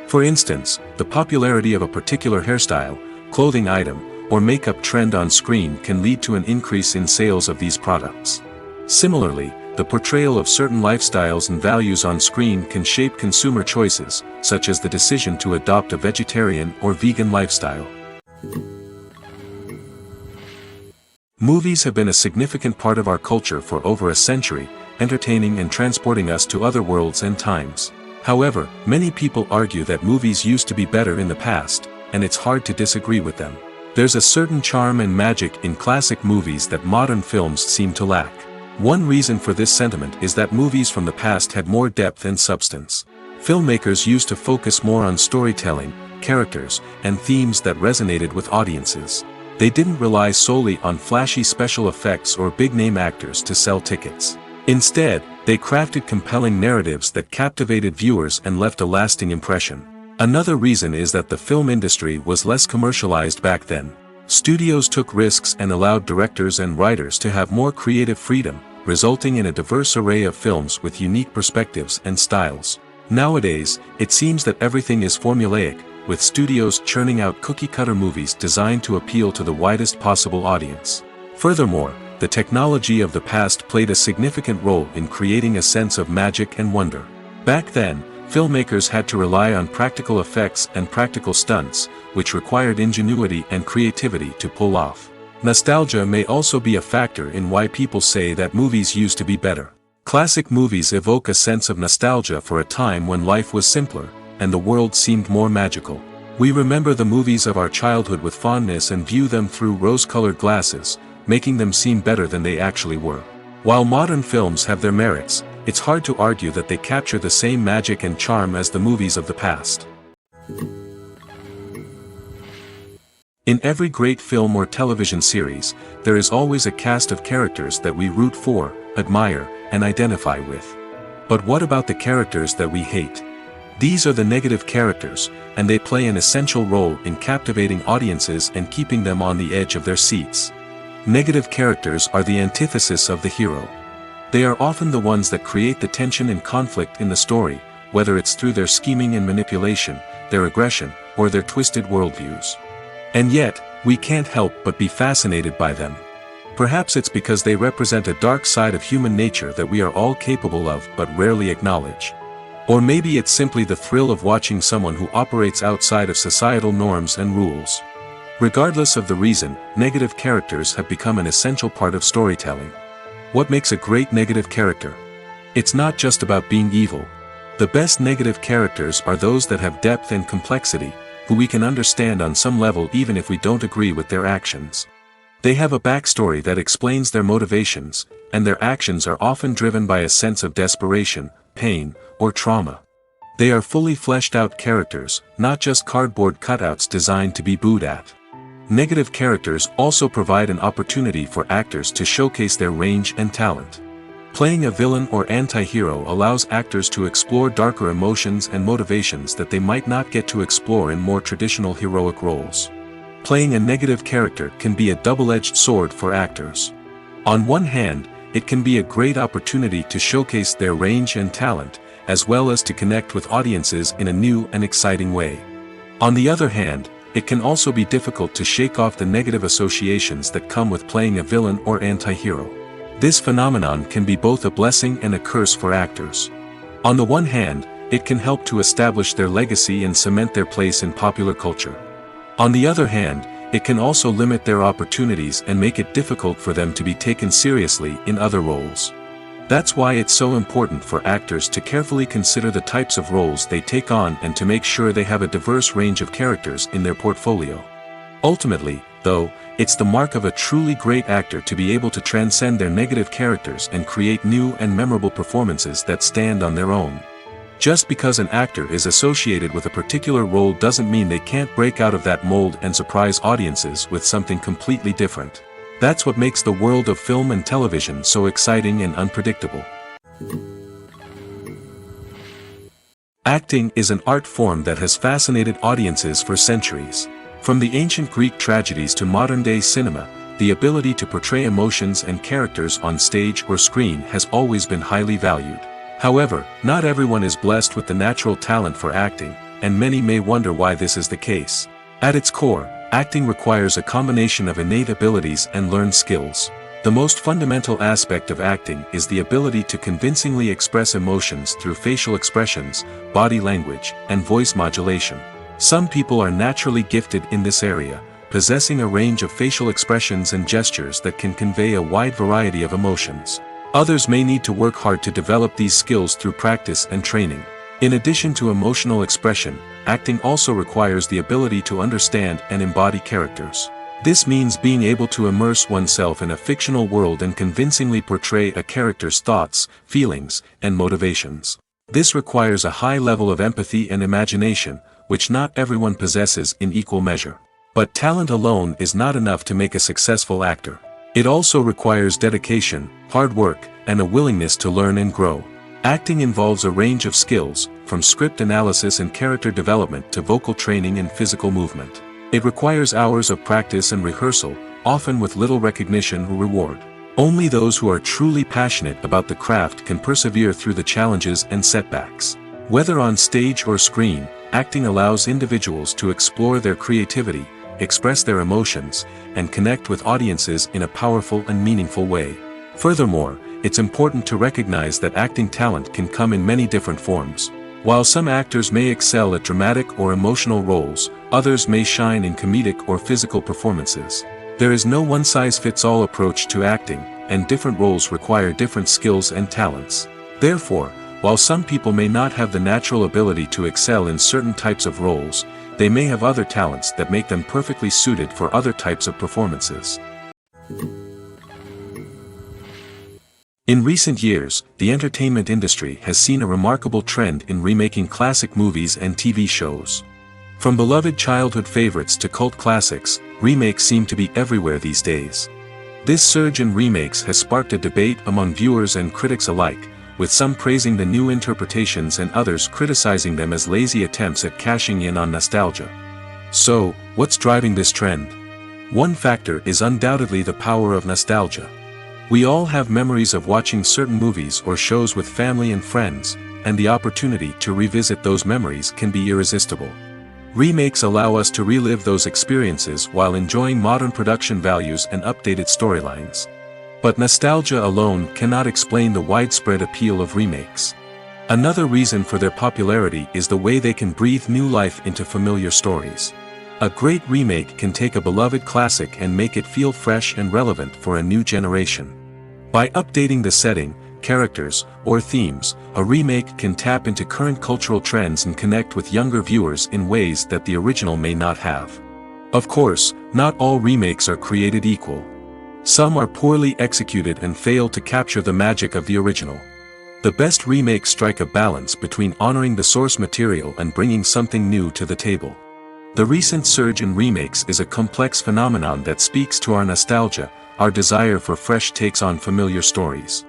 For instance, the popularity of a particular hairstyle, clothing item, or makeup trend on screen can lead to an increase in sales of these products. Similarly, the portrayal of certain lifestyles and values on screen can shape consumer choices, such as the decision to adopt a vegetarian or vegan lifestyle. Movies have been a significant part of our culture for over a century, entertaining and transporting us to other worlds and times. However, many people argue that movies used to be better in the past, and it's hard to disagree with them. There's a certain charm and magic in classic movies that modern films seem to lack. One reason for this sentiment is that movies from the past had more depth and substance. Filmmakers used to focus more on storytelling, characters, and themes that resonated with audiences. They didn't rely solely on flashy special effects or big-name actors to sell tickets. Instead, they crafted compelling narratives that captivated viewers and left a lasting impression. Another reason is that the film industry was less commercialized back then. Studios took risks and allowed directors and writers to have more creative freedom, resulting in a diverse array of films with unique perspectives and styles. Nowadays, it seems that everything is formulaic, with studios churning out cookie-cutter movies designed to appeal to the widest possible audience. Furthermore, the technology of the past played a significant role in creating a sense of magic and wonder. Back then, filmmakers had to rely on practical effects and practical stunts, which required ingenuity and creativity to pull off. Nostalgia may also be a factor in why people say that movies used to be better. Classic movies evoke a sense of nostalgia for a time when life was simpler, and the world seemed more magical. We remember the movies of our childhood with fondness and view them through rose-colored glasses, making them seem better than they actually were. While modern films have their merits, it's hard to argue that they capture the same magic and charm as the movies of the past. In every great film or television series, there is always a cast of characters that we root for, admire, and identify with. But what about the characters that we hate? These are the negative characters, and they play an essential role in captivating audiences and keeping them on the edge of their seats. Negative characters are the antithesis of the hero. They are often the ones that create the tension and conflict in the story, whether it's through their scheming and manipulation, their aggression, or their twisted worldviews. And yet, we can't help but be fascinated by them. Perhaps it's because they represent a dark side of human nature that we are all capable of but rarely acknowledge. Or maybe it's simply the thrill of watching someone who operates outside of societal norms and rules. Regardless of the reason, negative characters have become an essential part of storytelling. What makes a great negative character? It's not just about being evil. The best negative characters are those that have depth and complexity, who we can understand on some level even if we don't agree with their actions. They have a backstory that explains their motivations, and their actions are often driven by a sense of desperation, pain, or trauma. They are fully fleshed out characters, not just cardboard cutouts designed to be booed at. Negative characters also provide an opportunity for actors to showcase their range and talent. Playing a villain or anti-hero allows actors to explore darker emotions and motivations that they might not get to explore in more traditional heroic roles. Playing a negative character can be a double-edged sword for actors. On one hand, it can be a great opportunity to showcase their range and talent, as well as to connect with audiences in a new and exciting way. On the other hand, it can also be difficult to shake off the negative associations that come with playing a villain or anti-hero. This phenomenon can be both a blessing and a curse for actors. On the one hand, it can help to establish their legacy and cement their place in popular culture. On the other hand, it can also limit their opportunities and make it difficult for them to be taken seriously in other roles. That's why it's so important for actors to carefully consider the types of roles they take on and to make sure they have a diverse range of characters in their portfolio. Ultimately, though, it's the mark of a truly great actor to be able to transcend their negative characters and create new and memorable performances that stand on their own. Just because an actor is associated with a particular role doesn't mean they can't break out of that mold and surprise audiences with something completely different. That's what makes the world of film and television so exciting and unpredictable. Acting is an art form that has fascinated audiences for centuries. From the ancient Greek tragedies to modern-day cinema, the ability to portray emotions and characters on stage or screen has always been highly valued. However, not everyone is blessed with the natural talent for acting, and many may wonder why this is the case. At its core, acting requires a combination of innate abilities and learned skills. The most fundamental aspect of acting is the ability to convincingly express emotions through facial expressions, body language, and voice modulation. Some people are naturally gifted in this area, possessing a range of facial expressions and gestures that can convey a wide variety of emotions. Others may need to work hard to develop these skills through practice and training. In addition to emotional expression, acting also requires the ability to understand and embody characters. This means being able to immerse oneself in a fictional world and convincingly portray a character's thoughts, feelings, and motivations. This requires a high level of empathy and imagination, which not everyone possesses in equal measure. But talent alone is not enough to make a successful actor. It also requires dedication, hard work, and a willingness to learn and grow. Acting involves a range of skills, from script analysis and character development to vocal training and physical movement. It requires hours of practice and rehearsal, often with little recognition or reward. Only those who are truly passionate about the craft can persevere through the challenges and setbacks. Whether on stage or screen, acting allows individuals to explore their creativity, express their emotions, and connect with audiences in a powerful and meaningful way. Furthermore, it's important to recognize that acting talent can come in many different forms. While some actors may excel at dramatic or emotional roles, others may shine in comedic or physical performances. There is no one-size-fits-all approach to acting, and different roles require different skills and talents. Therefore, while some people may not have the natural ability to excel in certain types of roles, they may have other talents that make them perfectly suited for other types of performances. In recent years, the entertainment industry has seen a remarkable trend in remaking classic movies and TV shows. From beloved childhood favorites to cult classics, remakes seem to be everywhere these days. This surge in remakes has sparked a debate among viewers and critics alike, with some praising the new interpretations and others criticizing them as lazy attempts at cashing in on nostalgia. So, what's driving this trend? One factor is undoubtedly the power of nostalgia. We all have memories of watching certain movies or shows with family and friends, and the opportunity to revisit those memories can be irresistible. Remakes allow us to relive those experiences while enjoying modern production values and updated storylines. But nostalgia alone cannot explain the widespread appeal of remakes. Another reason for their popularity is the way they can breathe new life into familiar stories. A great remake can take a beloved classic and make it feel fresh and relevant for a new generation. By updating the setting, characters, or themes, a remake can tap into current cultural trends and connect with younger viewers in ways that the original may not have. Of course, not all remakes are created equal. Some are poorly executed and fail to capture the magic of the original. The best remakes strike a balance between honoring the source material and bringing something new to the table. The recent surge in remakes is a complex phenomenon that speaks to our nostalgia, our desire for fresh takes on familiar stories.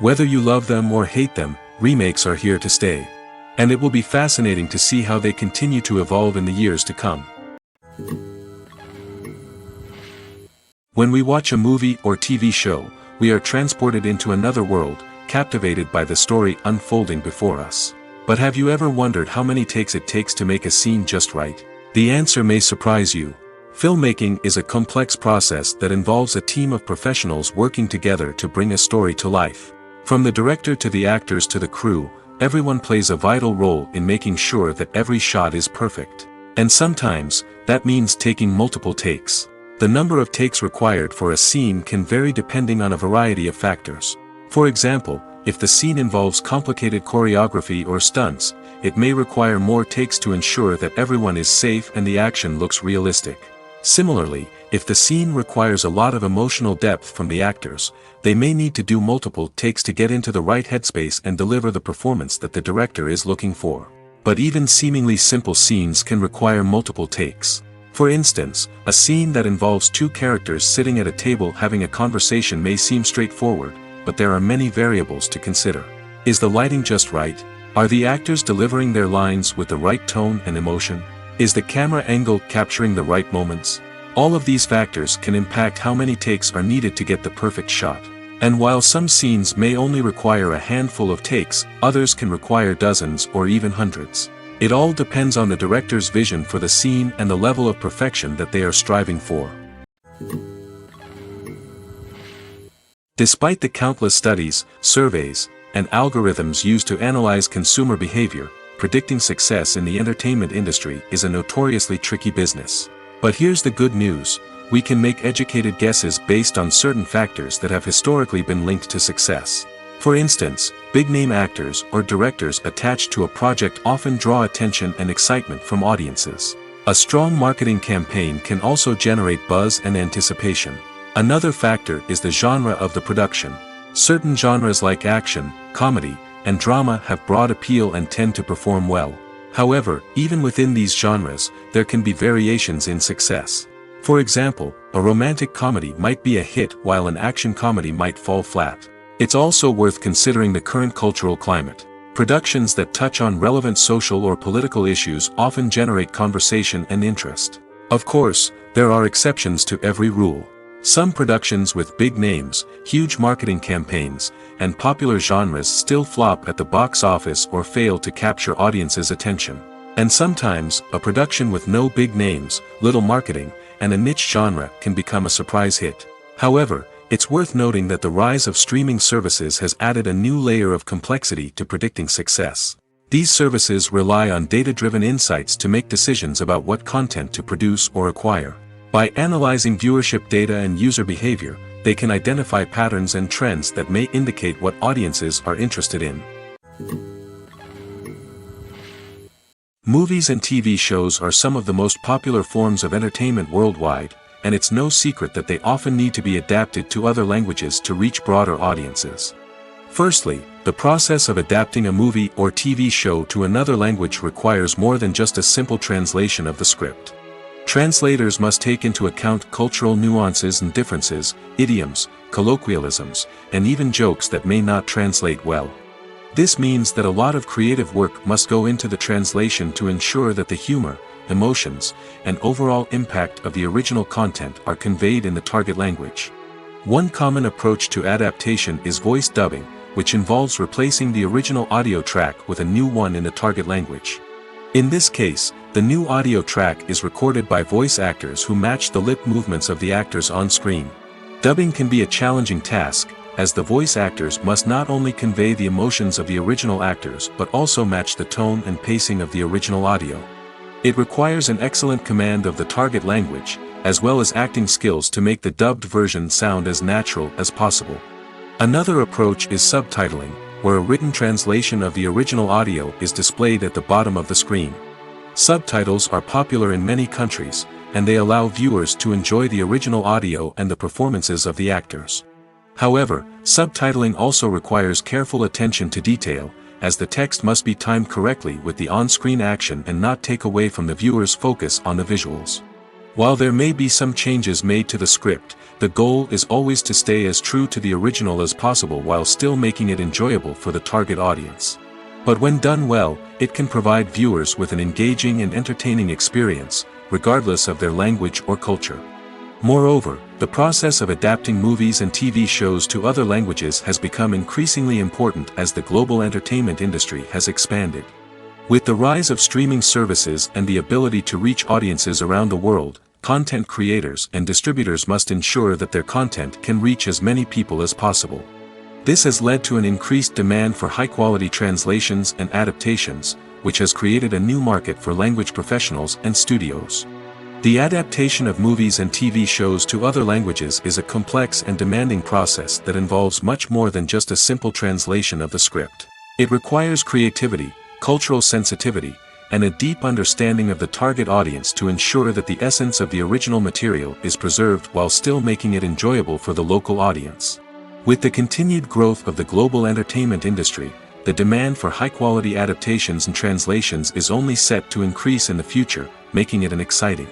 Whether you love them or hate them, remakes are here to stay. And it will be fascinating to see how they continue to evolve in the years to come. When we watch a movie or TV show, we are transported into another world, captivated by the story unfolding before us. But have you ever wondered how many takes it takes to make a scene just right? The answer may surprise you. Filmmaking is a complex process that involves a team of professionals working together to bring a story to life. From the director to the actors to the crew, everyone plays a vital role in making sure that every shot is perfect. And sometimes, that means taking multiple takes. The number of takes required for a scene can vary depending on a variety of factors. For example, if the scene involves complicated choreography or stunts, it may require more takes to ensure that everyone is safe and the action looks realistic. Similarly, if the scene requires a lot of emotional depth from the actors, they may need to do multiple takes to get into the right headspace and deliver the performance that the director is looking for. But even seemingly simple scenes can require multiple takes. For instance, a scene that involves two characters sitting at a table having a conversation may seem straightforward, but there are many variables to consider. Is the lighting just right? Are the actors delivering their lines with the right tone and emotion? Is the camera angle capturing the right moments? All of these factors can impact how many takes are needed to get the perfect shot. And while some scenes may only require a handful of takes, others can require dozens or even hundreds. It all depends on the director's vision for the scene and the level of perfection that they are striving for. Despite the countless studies, surveys, and algorithms used to analyze consumer behavior, predicting success in the entertainment industry is a notoriously tricky business. But here's the good news: we can make educated guesses based on certain factors that have historically been linked to success. For instance, big-name actors or directors attached to a project often draw attention and excitement from audiences. A strong marketing campaign can also generate buzz and anticipation. Another factor is the genre of the production. Certain genres like action, comedy, and drama have broad appeal and tend to perform well. However, even within these genres, there can be variations in success. For example, a romantic comedy might be a hit while an action comedy might fall flat. It's also worth considering the current cultural climate. Productions that touch on relevant social or political issues often generate conversation and interest. Of course, there are exceptions to every rule. Some productions with big names, huge marketing campaigns, and popular genres still flop at the box office or fail to capture audiences' attention. And sometimes, a production with no big names, little marketing, and a niche genre can become a surprise hit. However, it's worth noting that the rise of streaming services has added a new layer of complexity to predicting success. These services rely on data-driven insights to make decisions about what content to produce or acquire. By analyzing viewership data and user behavior, they can identify patterns and trends that may indicate what audiences are interested in. Movies and TV shows are some of the most popular forms of entertainment worldwide, and it's no secret that they often need to be adapted to other languages to reach broader audiences. Firstly, the process of adapting a movie or TV show to another language requires more than just a simple translation of the script. Translators must take into account cultural nuances and differences, idioms, colloquialisms, and even jokes that may not translate well. This means that a lot of creative work must go into the translation to ensure that the humor, emotions, and overall impact of the original content are conveyed in the target language. One common approach to adaptation is voice dubbing, which involves replacing the original audio track with a new one in the target language. In this case, the new audio track is recorded by voice actors who match the lip movements of the actors on screen. Dubbing can be a challenging task, as the voice actors must not only convey the emotions of the original actors but also match the tone and pacing of the original audio. It requires an excellent command of the target language, as well as acting skills to make the dubbed version sound as natural as possible. Another approach is subtitling, where a written translation of the original audio is displayed at the bottom of the screen. Subtitles are popular in many countries, and they allow viewers to enjoy the original audio and the performances of the actors. However, subtitling also requires careful attention to detail, as the text must be timed correctly with the on-screen action and not take away from the viewer's focus on the visuals. While there may be some changes made to the script, the goal is always to stay as true to the original as possible while still making it enjoyable for the target audience. But when done well, it can provide viewers with an engaging and entertaining experience, regardless of their language or culture. Moreover, the process of adapting movies and TV shows to other languages has become increasingly important as the global entertainment industry has expanded. With the rise of streaming services and the ability to reach audiences around the world, content creators and distributors must ensure that their content can reach as many people as possible. This has led to an increased demand for high-quality translations and adaptations, which has created a new market for language professionals and studios. The adaptation of movies and TV shows to other languages is a complex and demanding process that involves much more than just a simple translation of the script. It requires creativity, cultural sensitivity, and a deep understanding of the target audience to ensure that the essence of the original material is preserved while still making it enjoyable for the local audience. With the continued growth of the global entertainment industry, the demand for high-quality adaptations and translations is only set to increase in the future, making it an exciting.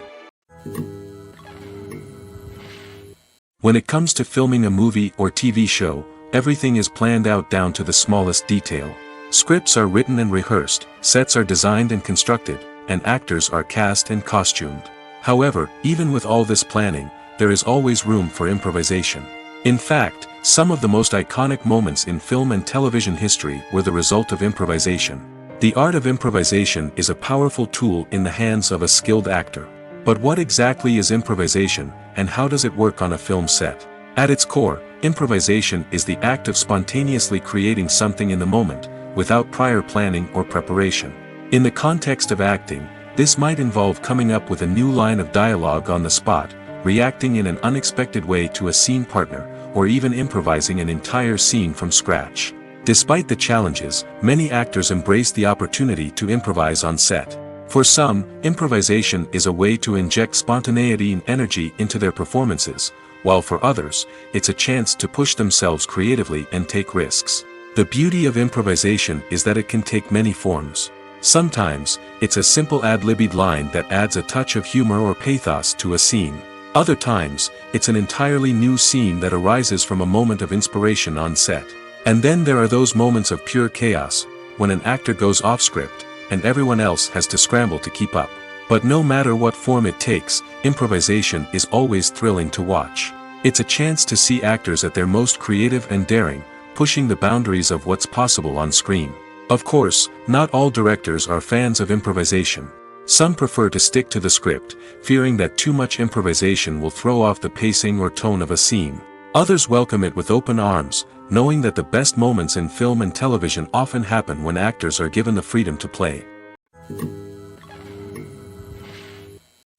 When it comes to filming a movie or TV show, everything is planned out down to the smallest detail. Scripts are written and rehearsed, sets are designed and constructed, and actors are cast and costumed. However, even with all this planning, there is always room for improvisation. In fact, some of the most iconic moments in film and television history were the result of improvisation. The art of improvisation is a powerful tool in the hands of a skilled actor. But what exactly is improvisation, and how does it work on a film set? At its core, improvisation is the act of spontaneously creating something in the moment, without prior planning or preparation. In the context of acting, this might involve coming up with a new line of dialogue on the spot, reacting in an unexpected way to a scene partner, or even improvising an entire scene from scratch. Despite the challenges, many actors embrace the opportunity to improvise on set. For some, improvisation is a way to inject spontaneity and energy into their performances, while for others, it's a chance to push themselves creatively and take risks. The beauty of improvisation is that it can take many forms. Sometimes, it's a simple ad-libbed line that adds a touch of humor or pathos to a scene. Other times, it's an entirely new scene that arises from a moment of inspiration on set. And then there are those moments of pure chaos, when an actor goes off script, and everyone else has to scramble to keep up. But no matter what form it takes, improvisation is always thrilling to watch. It's a chance to see actors at their most creative and daring, pushing the boundaries of what's possible on screen. Of course, not all directors are fans of improvisation. Some prefer to stick to the script, fearing that too much improvisation will throw off the pacing or tone of a scene. Others welcome it with open arms, knowing that the best moments in film and television often happen when actors are given the freedom to play.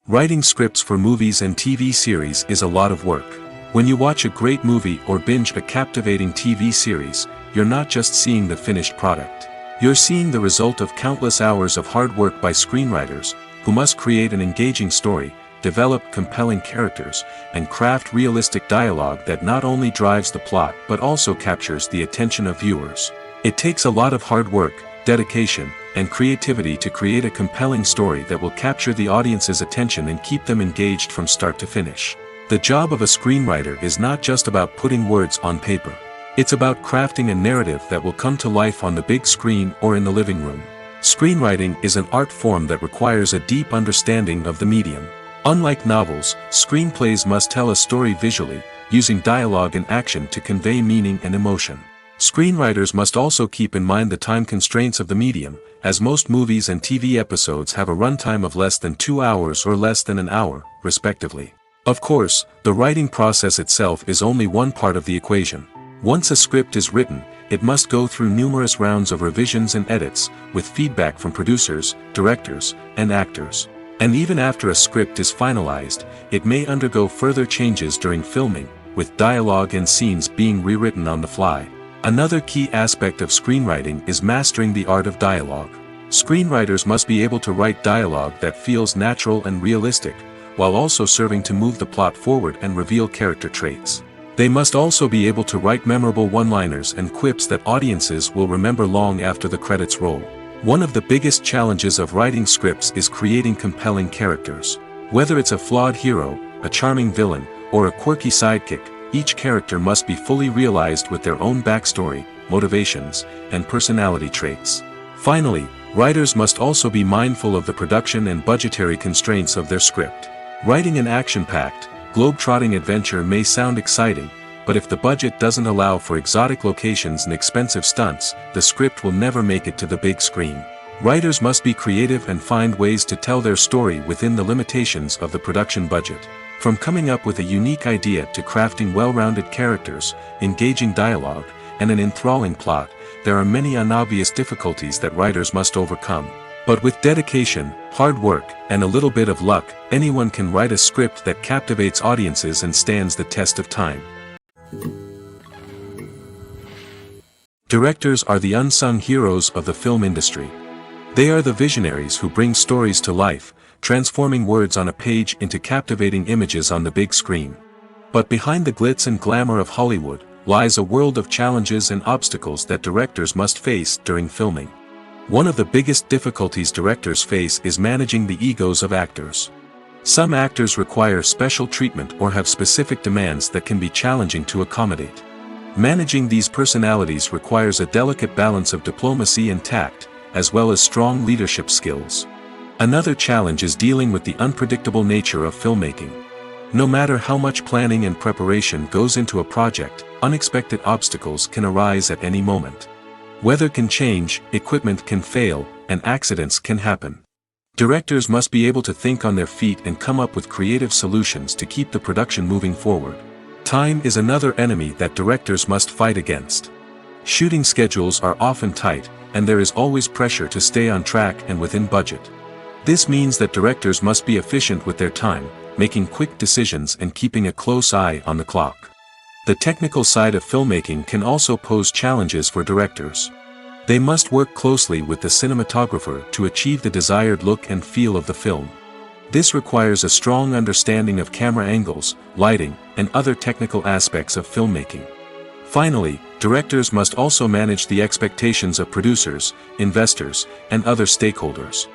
Writing scripts for movies and TV series is a lot of work. When you watch a great movie or binge a captivating TV series, you're not just seeing the finished product. You're seeing the result of countless hours of hard work by screenwriters, who must create an engaging story, develop compelling characters, and craft realistic dialogue that not only drives the plot but also captures the attention of viewers. It takes a lot of hard work, dedication, and creativity to create a compelling story that will capture the audience's attention and keep them engaged from start to finish. The job of a screenwriter is not just about putting words on paper. It's about crafting a narrative that will come to life on the big screen or in the living room. Screenwriting is an art form that requires a deep understanding of the medium. Unlike novels, screenplays must tell a story visually, using dialogue and action to convey meaning and emotion. Screenwriters must also keep in mind the time constraints of the medium, as most movies and TV episodes have a runtime of less than 2 hours or less than an hour, respectively. Of course, the writing process itself is only one part of the equation. Once a script is written, it must go through numerous rounds of revisions and edits, with feedback from producers, directors, and actors. And even after a script is finalized, it may undergo further changes during filming, with dialogue and scenes being rewritten on the fly. Another key aspect of screenwriting is mastering the art of dialogue. Screenwriters must be able to write dialogue that feels natural and realistic, while also serving to move the plot forward and reveal character traits. They must also be able to write memorable one-liners and quips that audiences will remember long after the credits roll. One of the biggest challenges of writing scripts is creating compelling characters. Whether it's a flawed hero, a charming villain, or a quirky sidekick, each character must be fully realized with their own backstory, motivations, and personality traits. Finally, writers must also be mindful of the production and budgetary constraints of their script. Writing an action-packed, globe-trotting adventure may sound exciting, but if the budget doesn't allow for exotic locations and expensive stunts, the script will never make it to the big screen. Writers must be creative and find ways to tell their story within the limitations of the production budget. From coming up with a unique idea to crafting well-rounded characters, engaging dialogue, and an enthralling plot, there are many unobvious difficulties that writers must overcome. But with dedication, hard work, and a little bit of luck, anyone can write a script that captivates audiences and stands the test of time. Directors are the unsung heroes of the film industry. They are the visionaries who bring stories to life, transforming words on a page into captivating images on the big screen. But behind the glitz and glamour of Hollywood, lies a world of challenges and obstacles that directors must face during filming. One of the biggest difficulties directors face is managing the egos of actors. Some actors require special treatment or have specific demands that can be challenging to accommodate. Managing these personalities requires a delicate balance of diplomacy and tact, as well as strong leadership skills. Another challenge is dealing with the unpredictable nature of filmmaking. No matter how much planning and preparation goes into a project, unexpected obstacles can arise at any moment. Weather can change, equipment can fail, and accidents can happen. Directors must be able to think on their feet and come up with creative solutions to keep the production moving forward. Time is another enemy that directors must fight against. Shooting schedules are often tight, and there is always pressure to stay on track and within budget. This means that directors must be efficient with their time, making quick decisions and keeping a close eye on the clock. The technical side of filmmaking can also pose challenges for directors. They must work closely with the cinematographer to achieve the desired look and feel of the film. This requires a strong understanding of camera angles, lighting, and other technical aspects of filmmaking. Finally, directors must also manage the expectations of producers, investors, and other stakeholders.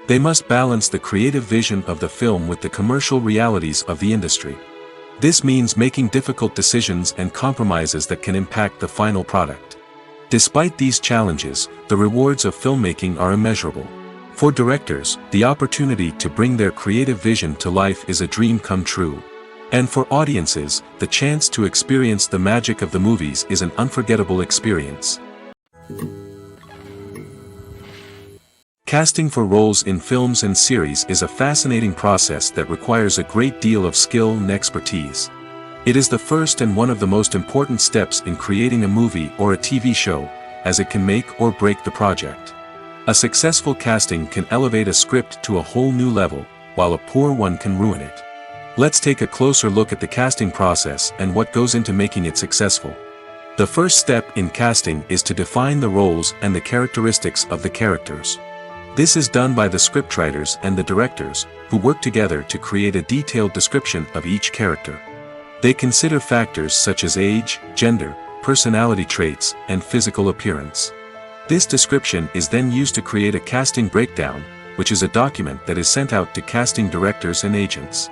They must balance the creative vision of the film with the commercial realities of the industry. This means making difficult decisions and compromises that can impact the final product. Despite these challenges, the rewards of filmmaking are immeasurable. For directors, the opportunity to bring their creative vision to life is a dream come true. And for audiences, the chance to experience the magic of the movies is an unforgettable experience. Casting for roles in films and series is a fascinating process that requires a great deal of skill and expertise. It is the first and one of the most important steps in creating a movie or a TV show, as it can make or break the project. A successful casting can elevate a script to a whole new level, while a poor one can ruin it. Let's take a closer look at the casting process and what goes into making it successful. The first step in casting is to define the roles and the characteristics of the characters. This is done by the scriptwriters and the directors, who work together to create a detailed description of each character. They consider factors such as age, gender, personality traits, and physical appearance. This description is then used to create a casting breakdown, which is a document that is sent out to casting directors and agents.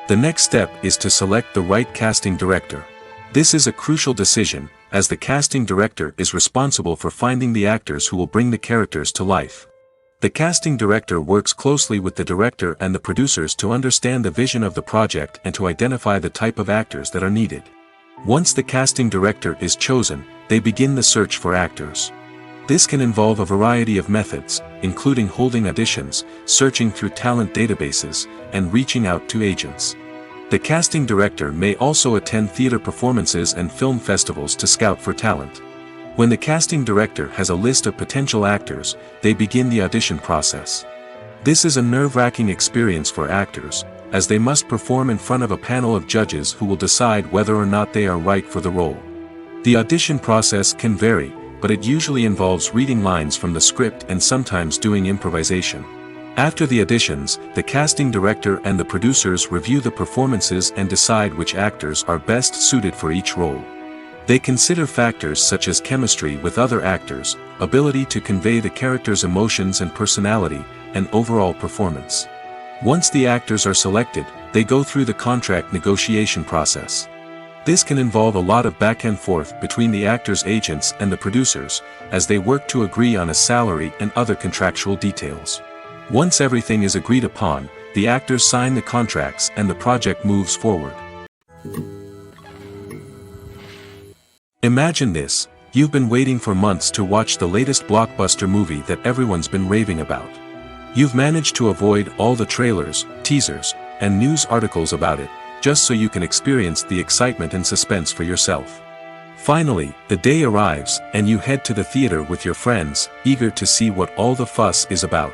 The next step is to select the right casting director. This is a crucial decision, as the casting director is responsible for finding the actors who will bring the characters to life. The casting director works closely with the director and the producers to understand the vision of the project and to identify the type of actors that are needed. Once the casting director is chosen, they begin the search for actors. This can involve a variety of methods, including holding auditions, searching through talent databases, and reaching out to agents. The casting director may also attend theater performances and film festivals to scout for talent. When the casting director has a list of potential actors, they begin the audition process. This is a nerve-wracking experience for actors, as they must perform in front of a panel of judges who will decide whether or not they are right for the role. The audition process can vary, but it usually involves reading lines from the script and sometimes doing improvisation. After the auditions, the casting director and the producers review the performances and decide which actors are best suited for each role. They consider factors such as chemistry with other actors, ability to convey the character's emotions and personality, and overall performance. Once the actors are selected, they go through the contract negotiation process. This can involve a lot of back and forth between the actors' agents and the producers, as they work to agree on a salary and other contractual details. Once everything is agreed upon, the actors sign the contracts and the project moves forward. Imagine this: you've been waiting for months to watch the latest blockbuster movie that everyone's been raving about. You've managed to avoid all the trailers, teasers, and news articles about it, just so you can experience the excitement and suspense for yourself. Finally, the day arrives, and you head to the theater with your friends, eager to see what all the fuss is about.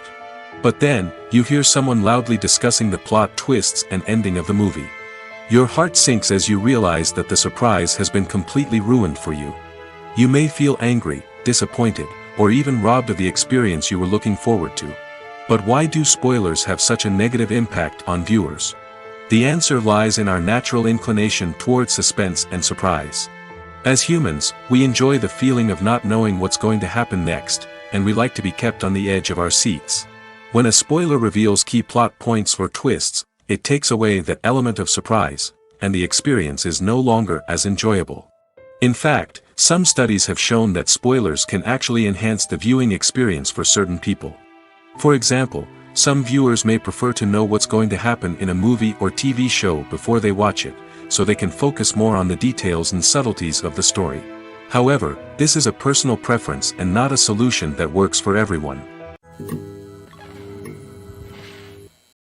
But then, you hear someone loudly discussing the plot twists and ending of the movie. Your heart sinks as you realize that the surprise has been completely ruined for you. You may feel angry, disappointed, or even robbed of the experience you were looking forward to. But why do spoilers have such a negative impact on viewers? The answer lies in our natural inclination toward suspense and surprise. As humans, we enjoy the feeling of not knowing what's going to happen next, and we like to be kept on the edge of our seats. When a spoiler reveals key plot points or twists, it takes away that element of surprise, and the experience is no longer as enjoyable. In fact, some studies have shown that spoilers can actually enhance the viewing experience for certain people. For example, some viewers may prefer to know what's going to happen in a movie or TV show before they watch it, so they can focus more on the details and subtleties of the story. However, this is a personal preference and not a solution that works for everyone.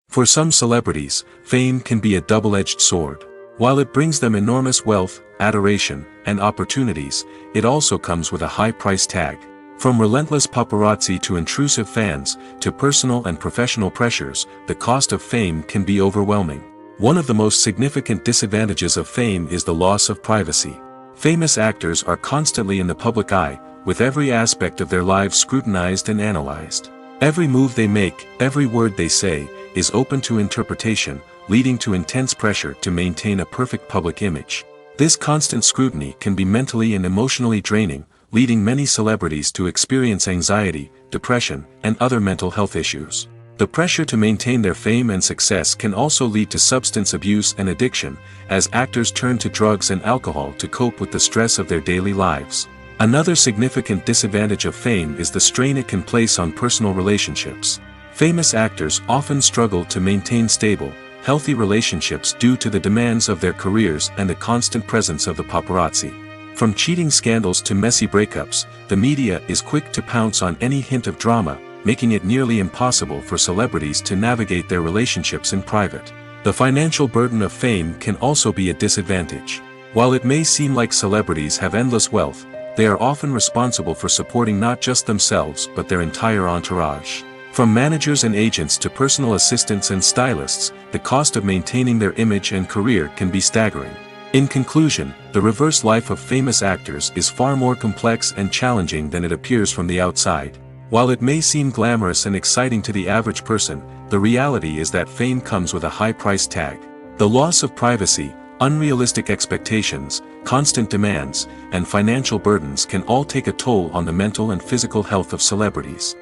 For some celebrities, fame can be a double-edged sword. While it brings them enormous wealth, adoration, and opportunities, it also comes with a high price tag. From relentless paparazzi to intrusive fans, to personal and professional pressures, the cost of fame can be overwhelming. One of the most significant disadvantages of fame is the loss of privacy. Famous actors are constantly in the public eye, with every aspect of their lives scrutinized and analyzed. Every move they make, every word they say, is open to interpretation, leading to intense pressure to maintain a perfect public image. This constant scrutiny can be mentally and emotionally draining, leading many celebrities to experience anxiety, depression, and other mental health issues. The pressure to maintain their fame and success can also lead to substance abuse and addiction, as actors turn to drugs and alcohol to cope with the stress of their daily lives. Another significant disadvantage of fame is the strain it can place on personal relationships. Famous actors often struggle to maintain stable, healthy relationships due to the demands of their careers and the constant presence of the paparazzi. From cheating scandals to messy breakups, the media is quick to pounce on any hint of drama, making it nearly impossible for celebrities to navigate their relationships in private. The financial burden of fame can also be a disadvantage. While it may seem like celebrities have endless wealth, they are often responsible for supporting not just themselves but their entire entourage. From managers and agents to personal assistants and stylists, the cost of maintaining their image and career can be staggering. In conclusion, the reverse life of famous actors is far more complex and challenging than it appears from the outside. While it may seem glamorous and exciting to the average person, the reality is that fame comes with a high price tag. The loss of privacy, unrealistic expectations, constant demands, and financial burdens can all take a toll on the mental and physical health of celebrities.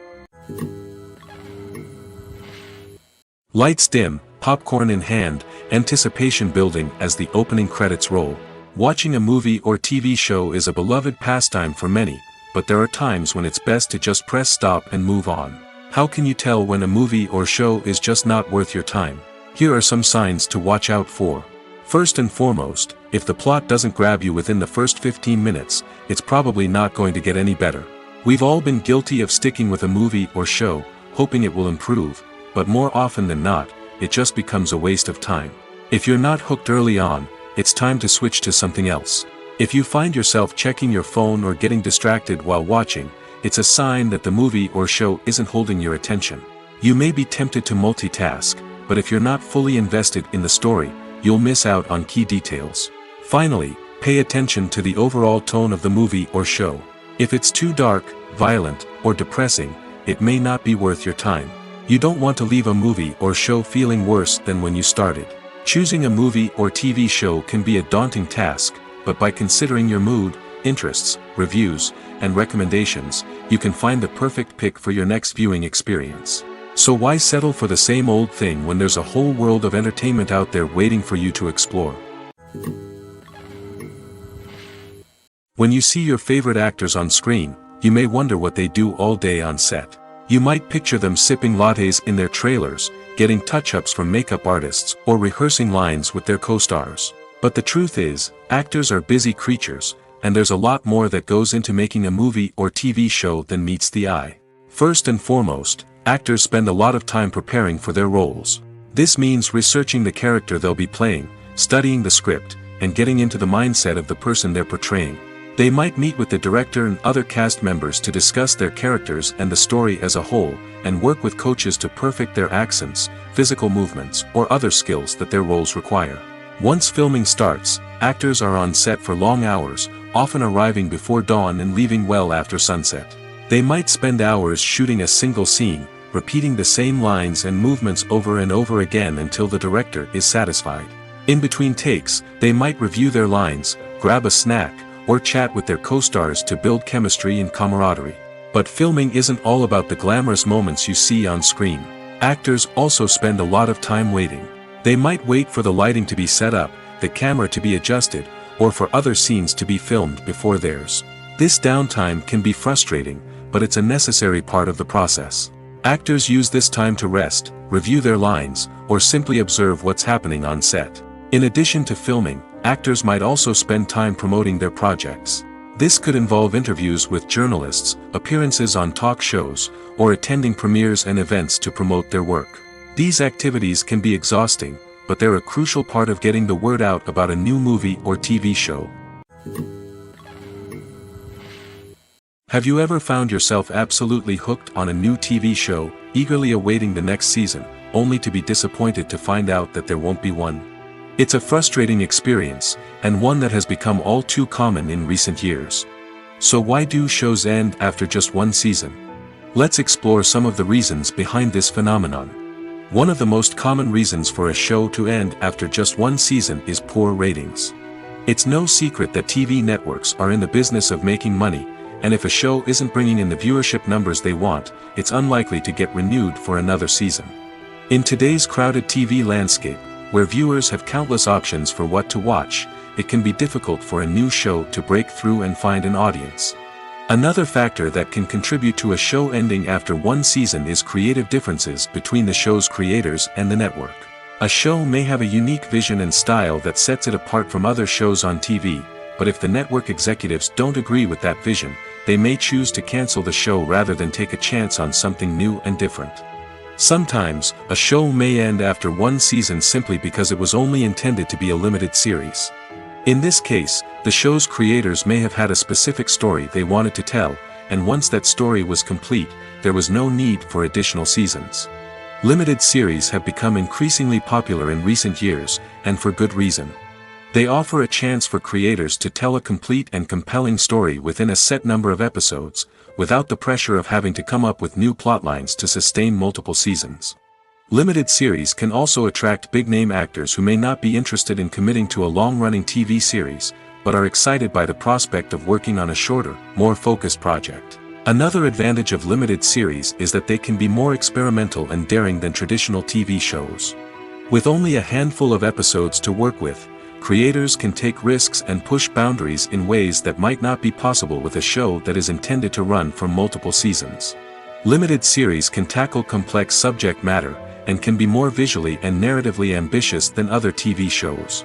Lights dim, popcorn in hand, anticipation building as the opening credits roll. Watching a movie or TV show is a beloved pastime for many, but there are times when it's best to just press stop and move on. How can you tell when a movie or show is just not worth your time? Here are some signs to watch out for. First and foremost, if the plot doesn't grab you within the first 15 minutes, it's probably not going to get any better. We've all been guilty of sticking with a movie or show, hoping it will improve, but more often than not, it just becomes a waste of time. If you're not hooked early on, it's time to switch to something else. If you find yourself checking your phone or getting distracted while watching, it's a sign that the movie or show isn't holding your attention. You may be tempted to multitask, but if you're not fully invested in the story, you'll miss out on key details. Finally, pay attention to the overall tone of the movie or show. If it's too dark, violent, or depressing, it may not be worth your time. You don't want to leave a movie or show feeling worse than when you started. Choosing a movie or TV show can be a daunting task, but by considering your mood, interests, reviews, and recommendations, you can find the perfect pick for your next viewing experience. So why settle for the same old thing when there's a whole world of entertainment out there waiting for you to explore? When you see your favorite actors on screen, you may wonder what they do all day on set. You might picture them sipping lattes in their trailers, getting touch-ups from makeup artists, or rehearsing lines with their co-stars. But the truth is, actors are busy creatures, and there's a lot more that goes into making a movie or TV show than meets the eye. First and foremost, actors spend a lot of time preparing for their roles. This means researching the character they'll be playing, studying the script, and getting into the mindset of the person they're portraying. They might meet with the director and other cast members to discuss their characters and the story as a whole, and work with coaches to perfect their accents, physical movements, or other skills that their roles require. Once filming starts, actors are on set for long hours, often arriving before dawn and leaving well after sunset. They might spend hours shooting a single scene, repeating the same lines and movements over and over again until the director is satisfied. In between takes, they might review their lines, grab a snack, or chat with their co-stars to build chemistry and camaraderie. But filming isn't all about the glamorous moments you see on screen. Actors also spend a lot of time waiting. They might wait for the lighting to be set up, the camera to be adjusted, or for other scenes to be filmed before theirs. This downtime can be frustrating, but it's a necessary part of the process. Actors use this time to rest, review their lines, or simply observe what's happening on set. In addition to filming, actors might also spend time promoting their projects. This could involve interviews with journalists, appearances on talk shows, or attending premieres and events to promote their work. These activities can be exhausting, but they're a crucial part of getting the word out about a new movie or TV show. Have you ever found yourself absolutely hooked on a new TV show, eagerly awaiting the next season, only to be disappointed to find out that there won't be one? It's a frustrating experience, and one that has become all too common in recent years. So why do shows end after just one season? Let's explore some of the reasons behind this phenomenon. One of the most common reasons for a show to end after just one season is poor ratings. It's no secret that TV networks are in the business of making money, and if a show isn't bringing in the viewership numbers they want, it's unlikely to get renewed for another season. In today's crowded TV landscape, where viewers have countless options for what to watch, it can be difficult for a new show to break through and find an audience. Another factor that can contribute to a show ending after one season is creative differences between the show's creators and the network. A show may have a unique vision and style that sets it apart from other shows on TV, but if the network executives don't agree with that vision, they may choose to cancel the show rather than take a chance on something new and different. Sometimes, a show may end after one season simply because it was only intended to be a limited series. In this case, the show's creators may have had a specific story they wanted to tell, and once that story was complete, there was no need for additional seasons. Limited series have become increasingly popular in recent years, and for good reason. They offer a chance for creators to tell a complete and compelling story within a set number of episodes, without the pressure of having to come up with new plotlines to sustain multiple seasons. Limited series can also attract big-name actors who may not be interested in committing to a long-running TV series, but are excited by the prospect of working on a shorter, more focused project. Another advantage of limited series is that they can be more experimental and daring than traditional TV shows. With only a handful of episodes to work with, creators can take risks and push boundaries in ways that might not be possible with a show that is intended to run for multiple seasons. Limited series can tackle complex subject matter, and can be more visually and narratively ambitious than other TV shows.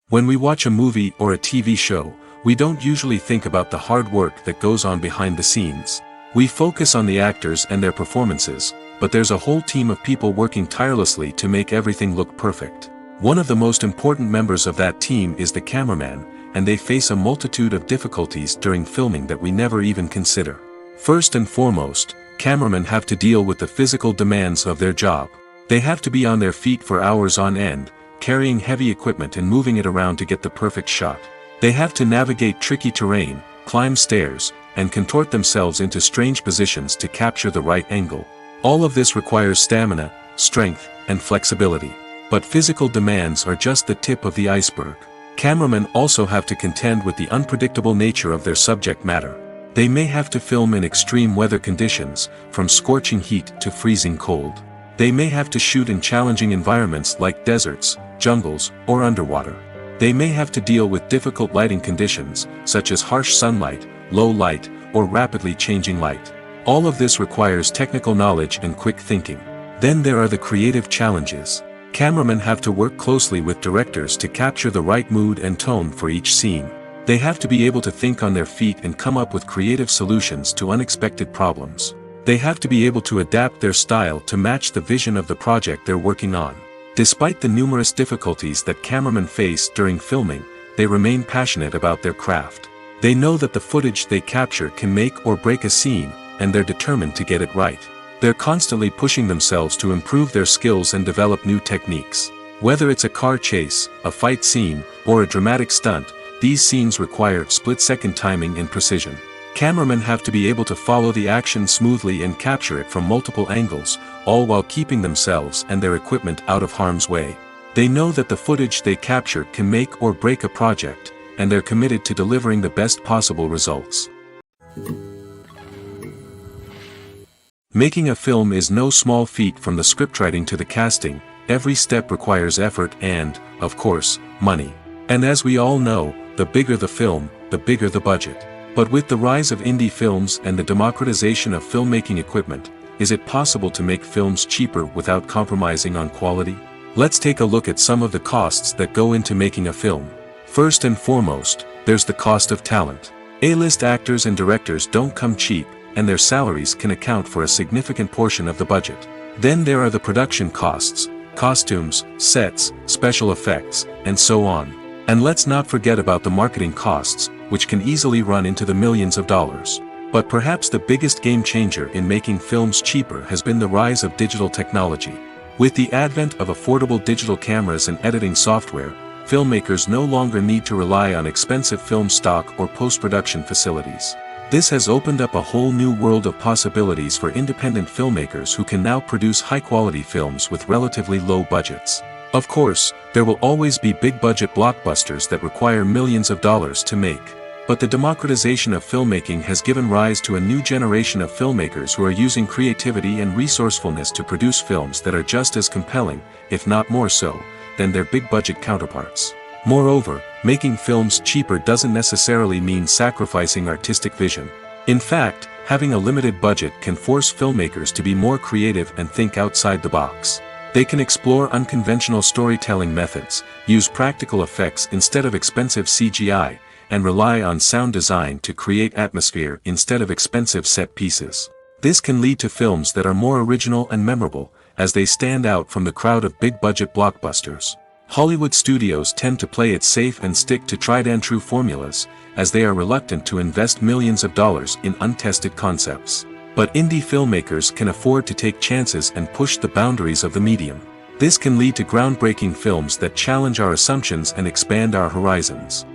When we watch a movie or a TV show, we don't usually think about the hard work that goes on behind the scenes. We focus on the actors and their performances, but there's a whole team of people working tirelessly to make everything look perfect. One of the most important members of that team is the cameraman, and they face a multitude of difficulties during filming that we never even consider. First and foremost, cameramen have to deal with the physical demands of their job. They have to be on their feet for hours on end, carrying heavy equipment and moving it around to get the perfect shot. They have to navigate tricky terrain, climb stairs, and contort themselves into strange positions to capture the right angle. All of this requires stamina, strength, and flexibility. But physical demands are just the tip of the iceberg. Cameramen also have to contend with the unpredictable nature of their subject matter. They may have to film in extreme weather conditions, from scorching heat to freezing cold. They may have to shoot in challenging environments like deserts, jungles, or underwater. They may have to deal with difficult lighting conditions, such as harsh sunlight, low light, or rapidly changing light. All of this requires technical knowledge and quick thinking. Then there are the creative challenges. Cameramen have to work closely with directors to capture the right mood and tone for each scene. They have to be able to think on their feet and come up with creative solutions to unexpected problems. They have to be able to adapt their style to match the vision of the project they're working on. Despite the numerous difficulties that cameramen face during filming, they remain passionate about their craft. They know that the footage they capture can make or break a scene, and they're determined to get it right. They're constantly pushing themselves to improve their skills and develop new techniques. Whether it's a car chase, a fight scene, or a dramatic stunt, these scenes require split-second timing and precision. Cameramen have to be able to follow the action smoothly and capture it from multiple angles, all while keeping themselves and their equipment out of harm's way. They know that the footage they capture can make or break a project, and they're committed to delivering the best possible results. Making a film is no small feat. From the scriptwriting to the casting, every step requires effort and, of course, money. And as we all know, the bigger the film, the bigger the budget. But with the rise of indie films and the democratization of filmmaking equipment, is it possible to make films cheaper without compromising on quality? Let's take a look at some of the costs that go into making a film. First and foremost, there's the cost of talent. A-list actors and directors don't come cheap, and their salaries can account for a significant portion of the budget. Then there are the production costs, costumes, sets, special effects, and so on. And let's not forget about the marketing costs, which can easily run into the millions of dollars. But perhaps the biggest game changer in making films cheaper has been the rise of digital technology. With the advent of affordable digital cameras and editing software, filmmakers no longer need to rely on expensive film stock or post-production facilities. This has opened up a whole new world of possibilities for independent filmmakers who can now produce high-quality films with relatively low budgets. Of course, there will always be big-budget blockbusters that require millions of dollars to make. But the democratization of filmmaking has given rise to a new generation of filmmakers who are using creativity and resourcefulness to produce films that are just as compelling, if not more so, than their big-budget counterparts. Moreover, making films cheaper doesn't necessarily mean sacrificing artistic vision. In fact, having a limited budget can force filmmakers to be more creative and think outside the box. They can explore unconventional storytelling methods, use practical effects instead of expensive CGI, and rely on sound design to create atmosphere instead of expensive set pieces. This can lead to films that are more original and memorable, as they stand out from the crowd of big-budget blockbusters. Hollywood studios tend to play it safe and stick to tried-and-true formulas, as they are reluctant to invest millions of dollars in untested concepts. But indie filmmakers can afford to take chances and push the boundaries of the medium. This can lead to groundbreaking films that challenge our assumptions and expand our horizons.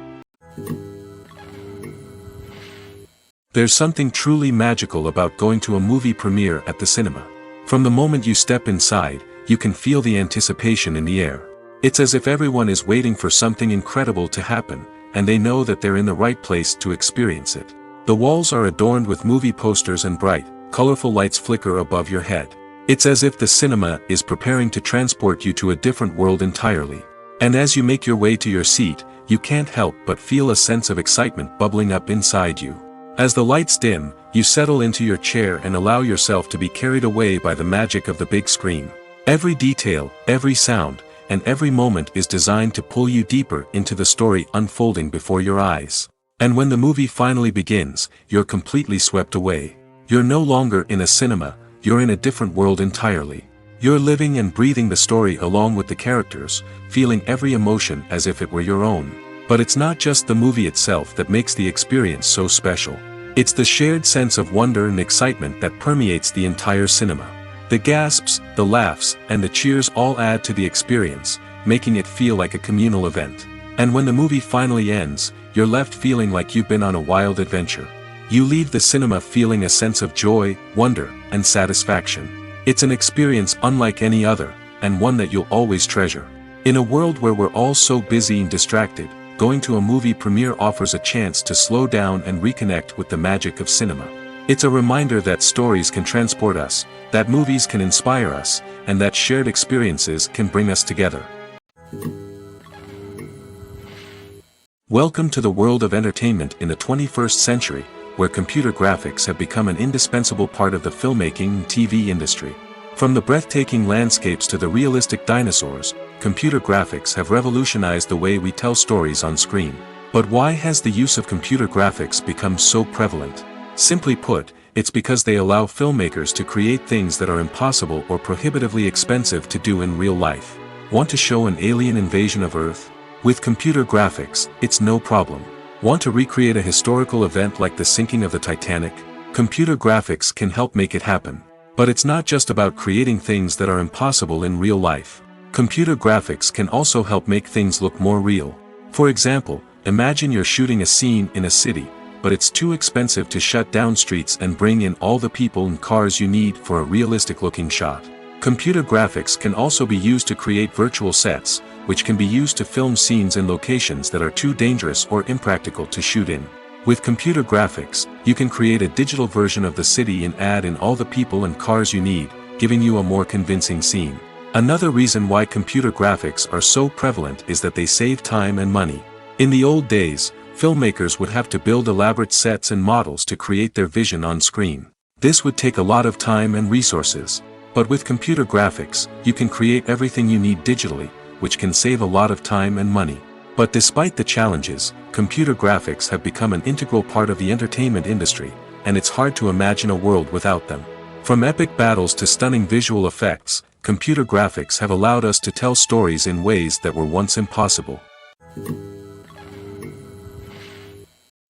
There's something truly magical about going to a movie premiere at the cinema. From the moment you step inside, you can feel the anticipation in the air. It's as if everyone is waiting for something incredible to happen, and they know that they're in the right place to experience it. The walls are adorned with movie posters and bright, colorful lights flicker above your head. It's as if the cinema is preparing to transport you to a different world entirely. And as you make your way to your seat, you can't help but feel a sense of excitement bubbling up inside you. As the lights dim, you settle into your chair and allow yourself to be carried away by the magic of the big screen. Every detail, every sound, and every moment is designed to pull you deeper into the story unfolding before your eyes. And when the movie finally begins, you're completely swept away. You're no longer in a cinema, you're in a different world entirely. You're living and breathing the story along with the characters, feeling every emotion as if it were your own. But it's not just the movie itself that makes the experience so special. It's the shared sense of wonder and excitement that permeates the entire cinema. The gasps, the laughs, and the cheers all add to the experience, making it feel like a communal event. And when the movie finally ends, you're left feeling like you've been on a wild adventure. You leave the cinema feeling a sense of joy, wonder, and satisfaction. It's an experience unlike any other, and one that you'll always treasure. In a world where we're all so busy and distracted, going to a movie premiere offers a chance to slow down and reconnect with the magic of cinema. It's a reminder that stories can transport us, that movies can inspire us, and that shared experiences can bring us together. Welcome to the world of entertainment in the 21st century, where computer graphics have become an indispensable part of the filmmaking and TV industry. From the breathtaking landscapes to the realistic dinosaurs, computer graphics have revolutionized the way we tell stories on screen. But why has the use of computer graphics become so prevalent? Simply put, it's because they allow filmmakers to create things that are impossible or prohibitively expensive to do in real life. Want to show an alien invasion of Earth? With computer graphics, it's no problem. Want to recreate a historical event like the sinking of the Titanic? Computer graphics can help make it happen. But it's not just about creating things that are impossible in real life. Computer graphics can also help make things look more real. For example, Imagine you're shooting a scene in a city, but it's too expensive to shut down streets and bring in all the people and cars you need for a realistic-looking shot. Computer graphics can also be used to create virtual sets, which can be used to film scenes in locations that are too dangerous or impractical to shoot in. With computer graphics, you can create a digital version of the city and add in all the people and cars you need, giving you a more convincing scene. Another reason why computer graphics are so prevalent is that they save time and money. In the old days, filmmakers would have to build elaborate sets and models to create their vision on screen. This would take a lot of time and resources. But with computer graphics, you can create everything you need digitally, which can save a lot of time and money. But despite the challenges, computer graphics have become an integral part of the entertainment industry, and it's hard to imagine a world without them. From epic battles to stunning visual effects, computer graphics have allowed us to tell stories in ways that were once impossible.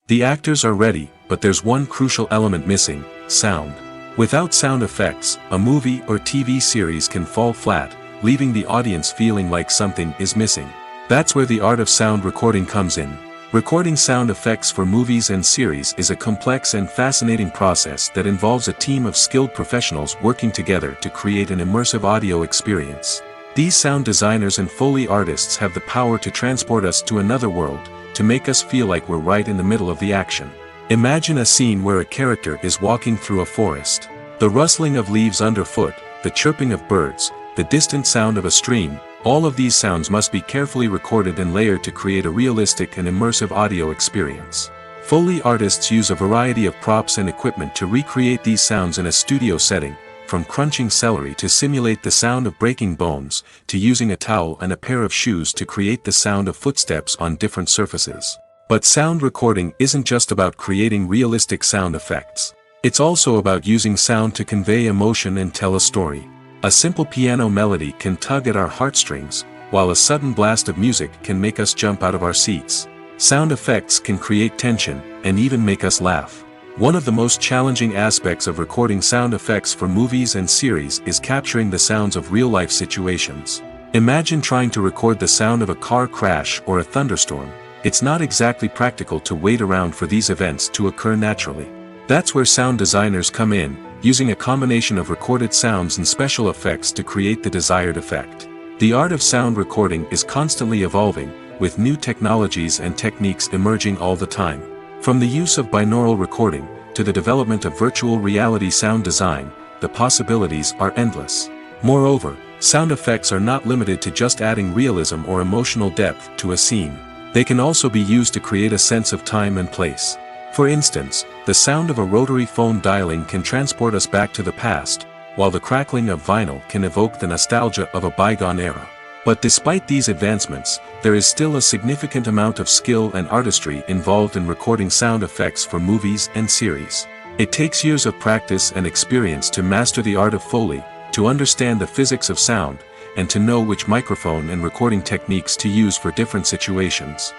The actors are ready, but there's one crucial element missing: sound. Without sound effects, a movie or TV series can fall flat, leaving the audience feeling like something is missing. That's where the art of sound recording comes in. Recording sound effects for movies and series is a complex and fascinating process that involves a team of skilled professionals working together to create an immersive audio experience. These sound designers and Foley artists have the power to transport us to another world, to make us feel like we're right in the middle of the action. Imagine a scene where a character is walking through a forest. The rustling of leaves underfoot, the chirping of birds, the distant sound of a stream, all of these sounds must be carefully recorded and layered to create a realistic and immersive audio experience. Foley artists use a variety of props and equipment to recreate these sounds in a studio setting, from crunching celery to simulate the sound of breaking bones, to using a towel and a pair of shoes to create the sound of footsteps on different surfaces. But sound recording isn't just about creating realistic sound effects. It's also about using sound to convey emotion and tell a story. A simple piano melody can tug at our heartstrings, while a sudden blast of music can make us jump out of our seats. Sound effects can create tension, and even make us laugh. One of the most challenging aspects of recording sound effects for movies and series is capturing the sounds of real-life situations. Imagine trying to record the sound of a car crash or a thunderstorm. It's not exactly practical to wait around for these events to occur naturally. That's where sound designers come in, using a combination of recorded sounds and special effects to create the desired effect. The art of sound recording is constantly evolving, with new technologies and techniques emerging all the time. From the use of binaural recording, to the development of virtual reality sound design, the possibilities are endless. Moreover, sound effects are not limited to just adding realism or emotional depth to a scene. They can also be used to create a sense of time and place. For instance, the sound of a rotary phone dialing can transport us back to the past, while the crackling of vinyl can evoke the nostalgia of a bygone era. But despite these advancements, there is still a significant amount of skill and artistry involved in recording sound effects for movies and series. It takes years of practice and experience to master the art of Foley, to understand the physics of sound, and to know which microphone and recording techniques to use for different situations.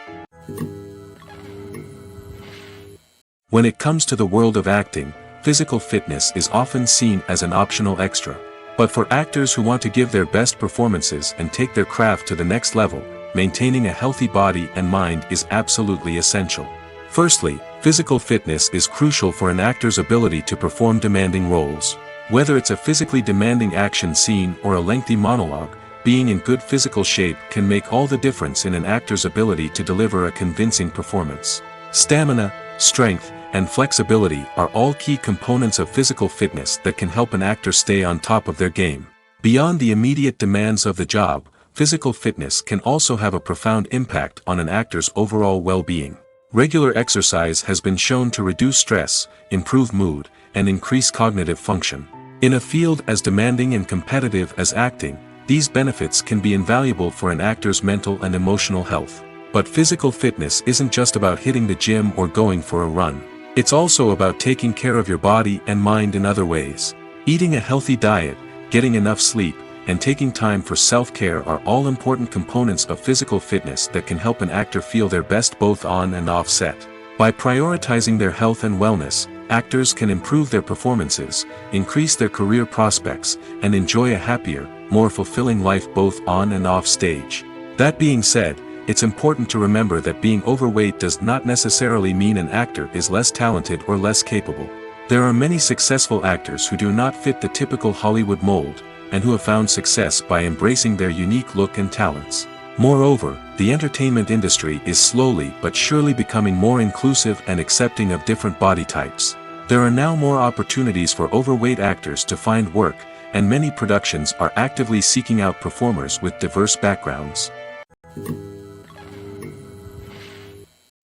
When it comes to the world of acting, physical fitness is often seen as an optional extra. But for actors who want to give their best performances and take their craft to the next level, maintaining a healthy body and mind is absolutely essential. Firstly, physical fitness is crucial for an actor's ability to perform demanding roles. Whether it's a physically demanding action scene or a lengthy monologue, being in good physical shape can make all the difference in an actor's ability to deliver a convincing performance. Stamina, strength, and flexibility are all key components of physical fitness that can help an actor stay on top of their game. Beyond the immediate demands of the job, physical fitness can also have a profound impact on an actor's overall well-being. Regular exercise has been shown to reduce stress, improve mood, and increase cognitive function. In a field as demanding and competitive as acting, these benefits can be invaluable for an actor's mental and emotional health. But physical fitness isn't just about hitting the gym or going for a run. It's also about taking care of your body and mind in other ways. Eating a healthy diet, getting enough sleep, and taking time for self-care are all important components of physical fitness that can help an actor feel their best both on and off set. By prioritizing their health and wellness, actors can improve their performances, increase their career prospects, and enjoy a happier, more fulfilling life both on and off stage. That being said, it's important to remember that being overweight does not necessarily mean an actor is less talented or less capable. There are many successful actors who do not fit the typical Hollywood mold, and who have found success by embracing their unique look and talents. Moreover, the entertainment industry is slowly but surely becoming more inclusive and accepting of different body types. There are now more opportunities for overweight actors to find work, and many productions are actively seeking out performers with diverse backgrounds.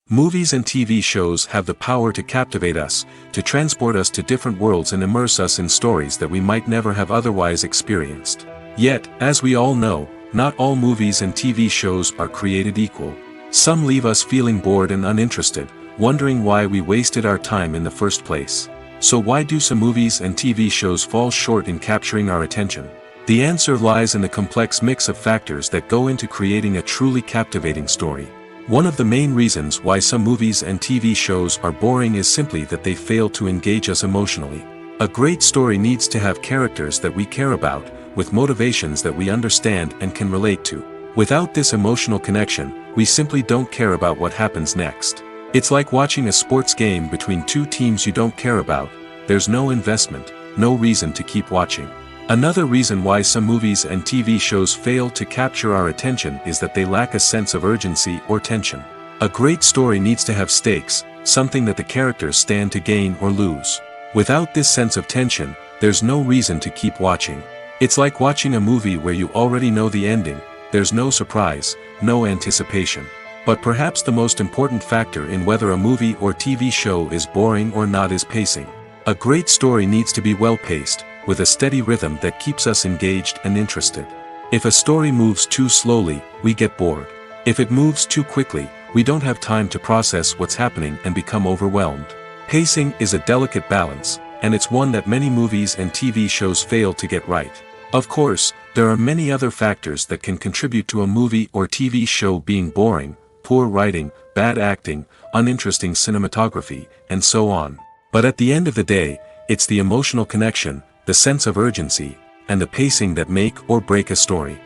Movies and TV shows have the power to captivate us, to transport us to different worlds and immerse us in stories that we might never have otherwise experienced. Yet, as we all know, not all movies and TV shows are created equal. Some leave us feeling bored and uninterested, wondering why we wasted our time in the first place. So why do some movies and TV shows fall short in capturing our attention? The answer lies in the complex mix of factors that go into creating a truly captivating story. One of the main reasons why some movies and TV shows are boring is simply that they fail to engage us emotionally. A great story needs to have characters that we care about, with motivations that we understand and can relate to. Without this emotional connection, we simply don't care about what happens next. It's like watching a sports game between two teams you don't care about. There's no investment, no reason to keep watching. Another reason why some movies and TV shows fail to capture our attention is that they lack a sense of urgency or tension. A great story needs to have stakes, something that the characters stand to gain or lose. Without this sense of tension, there's no reason to keep watching. It's like watching a movie where you already know the ending, there's no surprise, no anticipation. But perhaps the most important factor in whether a movie or TV show is boring or not is pacing. A great story needs to be well-paced, with a steady rhythm that keeps us engaged and interested. If a story moves too slowly, we get bored. If it moves too quickly, we don't have time to process what's happening and become overwhelmed. Pacing is a delicate balance, and it's one that many movies and TV shows fail to get right. Of course, there are many other factors that can contribute to a movie or TV show being boring: poor writing, bad acting, uninteresting cinematography, and so on. But at the end of the day, it's the emotional connection, the sense of urgency, and the pacing that make or break a story.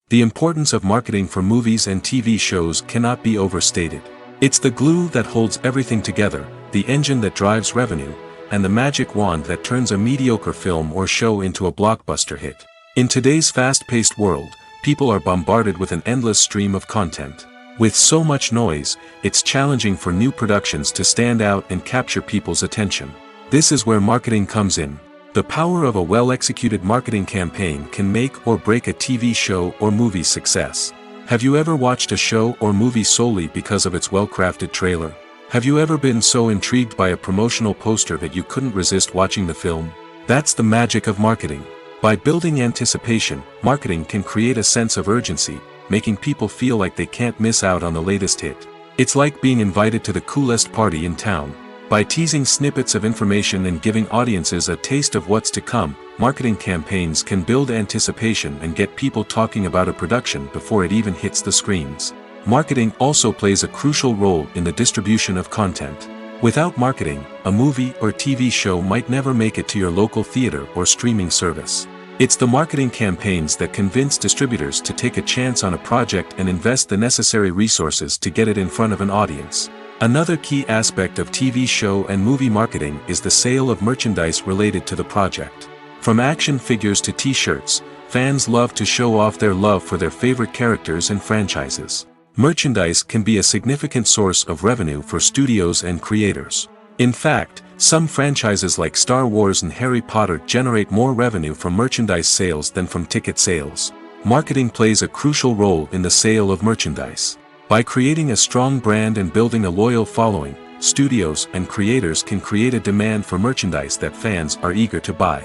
The importance of marketing for movies and TV shows cannot be overstated. It's the glue that holds everything together, the engine that drives revenue, and the magic wand that turns a mediocre film or show into a blockbuster hit. In today's fast-paced world, people are bombarded with an endless stream of content. With so much noise, it's challenging for new productions to stand out and capture people's attention. This is where marketing comes in. The power of a well-executed marketing campaign can make or break a TV show or movie's success. Have you ever watched a show or movie solely because of its well-crafted trailer? Have you ever been so intrigued by a promotional poster that you couldn't resist watching the film? That's the magic of marketing. By building anticipation, marketing can create a sense of urgency, making people feel like they can't miss out on the latest hit. It's like being invited to the coolest party in town. By teasing snippets of information and giving audiences a taste of what's to come, marketing campaigns can build anticipation and get people talking about a production before it even hits the screens. Marketing also plays a crucial role in the distribution of content. Without marketing, a movie or TV show might never make it to your local theater or streaming service. It's the marketing campaigns that convince distributors to take a chance on a project and invest the necessary resources to get it in front of an audience. Another key aspect of TV show and movie marketing is the sale of merchandise related to the project. From action figures to t-shirts, fans love to show off their love for their favorite characters and franchises. Merchandise can be a significant source of revenue for studios and creators. In fact, some franchises like Star Wars and Harry Potter generate more revenue from merchandise sales than from ticket sales. Marketing plays a crucial role in the sale of merchandise. By creating a strong brand and building a loyal following, studios and creators can create a demand for merchandise that fans are eager to buy.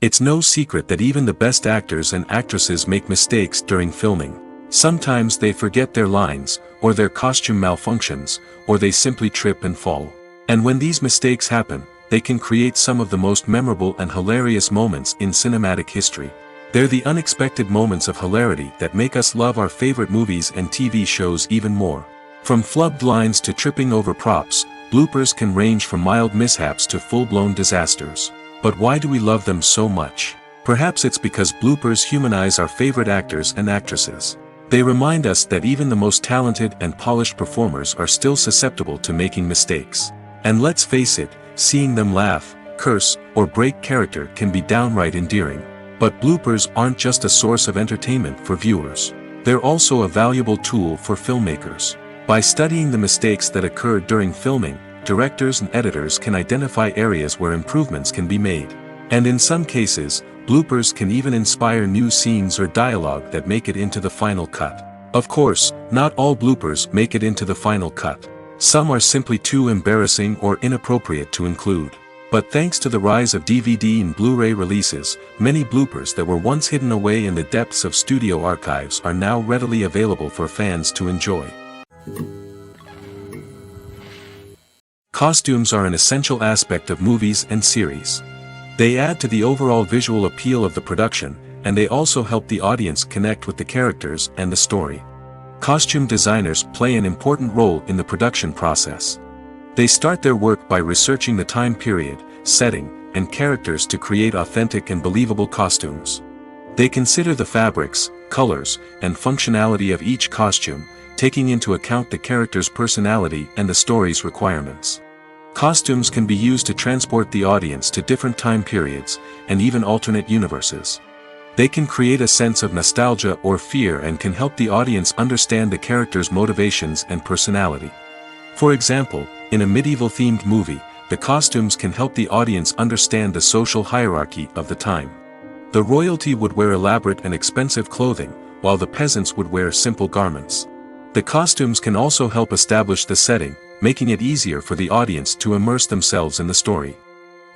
It's no secret that even the best actors and actresses make mistakes during filming. Sometimes they forget their lines, or their costume malfunctions, or they simply trip and fall. And when these mistakes happen, they can create some of the most memorable and hilarious moments in cinematic history. They're the unexpected moments of hilarity that make us love our favorite movies and TV shows even more. From flubbed lines to tripping over props, bloopers can range from mild mishaps to full-blown disasters. But why do we love them so much? Perhaps it's because bloopers humanize our favorite actors and actresses. They remind us that even the most talented and polished performers are still susceptible to making mistakes. And let's face it, seeing them laugh, curse, or break character can be downright endearing. But bloopers aren't just a source of entertainment for viewers. They're also a valuable tool for filmmakers. By studying the mistakes that occurred during filming, directors and editors can identify areas where improvements can be made. And in some cases, bloopers can even inspire new scenes or dialogue that make it into the final cut. Of course, not all bloopers make it into the final cut. Some are simply too embarrassing or inappropriate to include. But thanks to the rise of DVD and Blu-ray releases, many bloopers that were once hidden away in the depths of studio archives are now readily available for fans to enjoy. Costumes are an essential aspect of movies and series. They add to the overall visual appeal of the production, and they also help the audience connect with the characters and the story. Costume designers play an important role in the production process. They start their work by researching the time period, setting, and characters to create authentic and believable costumes. They consider the fabrics, colors, and functionality of each costume, taking into account the character's personality and the story's requirements. Costumes can be used to transport the audience to different time periods, and even alternate universes. They can create a sense of nostalgia or fear and can help the audience understand the character's motivations and personality. For example, in a medieval-themed movie, the costumes can help the audience understand the social hierarchy of the time. The royalty would wear elaborate and expensive clothing, while the peasants would wear simple garments. The costumes can also help establish the setting, making it easier for the audience to immerse themselves in the story.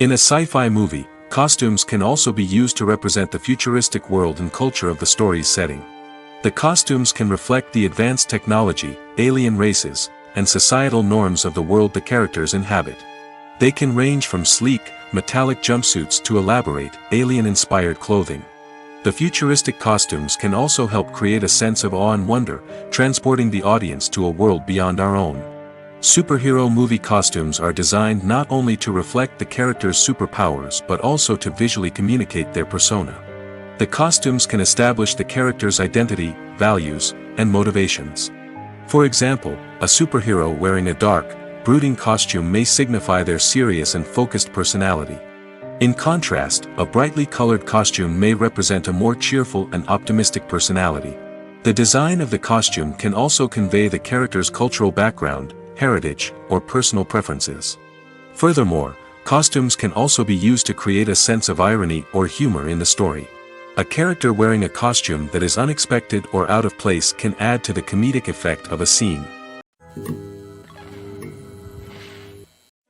In a sci-fi movie, costumes can also be used to represent the futuristic world and culture of the story's setting. The costumes can reflect the advanced technology, alien races, and societal norms of the world the characters inhabit. They can range from sleek, metallic jumpsuits to elaborate, alien-inspired clothing. The futuristic costumes can also help create a sense of awe and wonder, transporting the audience to a world beyond our own. Superhero movie costumes are designed not only to reflect the character's superpowers but also to visually communicate their persona. The costumes can establish the character's identity, values, and motivations. For example, a superhero wearing a dark, brooding costume may signify their serious and focused personality. In contrast, a brightly colored costume may represent a more cheerful and optimistic personality. The design of the costume can also convey the character's cultural background, heritage, or personal preferences. Furthermore, costumes can also be used to create a sense of irony or humor in the story. A character wearing a costume that is unexpected or out of place can add to the comedic effect of a scene.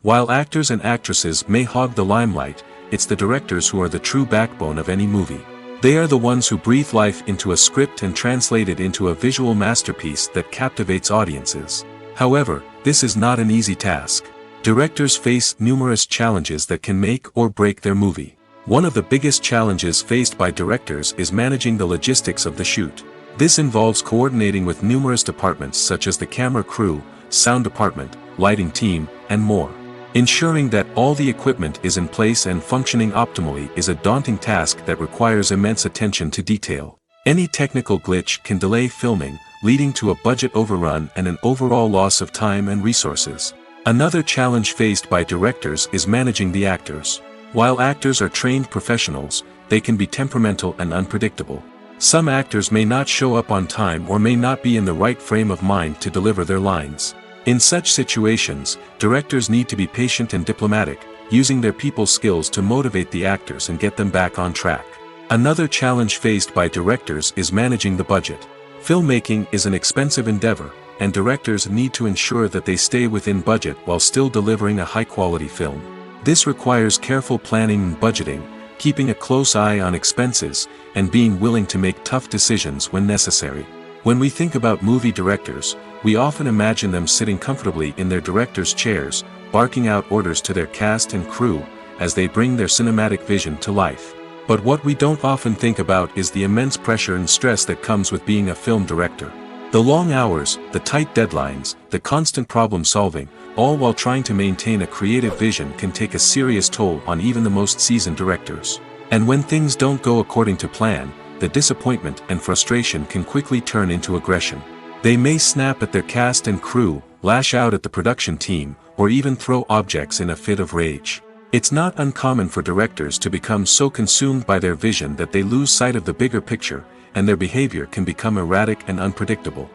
While actors and actresses may hog the limelight, it's the directors who are the true backbone of any movie. They are the ones who breathe life into a script and translate it into a visual masterpiece that captivates audiences. However, this is not an easy task. Directors face numerous challenges that can make or break their movie. One of the biggest challenges faced by directors is managing the logistics of the shoot. This involves coordinating with numerous departments such as the camera crew, sound department, lighting team, and more. Ensuring that all the equipment is in place and functioning optimally is a daunting task that requires immense attention to detail. Any technical glitch can delay filming, leading to a budget overrun and an overall loss of time and resources. Another challenge faced by directors is managing the actors. While actors are trained professionals, they can be temperamental and unpredictable. Some actors may not show up on time or may not be in the right frame of mind to deliver their lines. In such situations, directors need to be patient and diplomatic, using their people skills to motivate the actors and get them back on track. Another challenge faced by directors is managing the budget. Filmmaking is an expensive endeavor, and directors need to ensure that they stay within budget while still delivering a high-quality film. This requires careful planning and budgeting, keeping a close eye on expenses, and being willing to make tough decisions when necessary. When we think about movie directors, we often imagine them sitting comfortably in their director's chairs, barking out orders to their cast and crew, as they bring their cinematic vision to life. But what we don't often think about is the immense pressure and stress that comes with being a film director. The long hours, the tight deadlines, the constant problem solving, all while trying to maintain a creative vision can take a serious toll on even the most seasoned directors. And when things don't go according to plan, the disappointment and frustration can quickly turn into aggression. They may snap at their cast and crew, lash out at the production team, or even throw objects in a fit of rage. It's not uncommon for directors to become so consumed by their vision that they lose sight of the bigger picture, and their behavior can become erratic and unpredictable.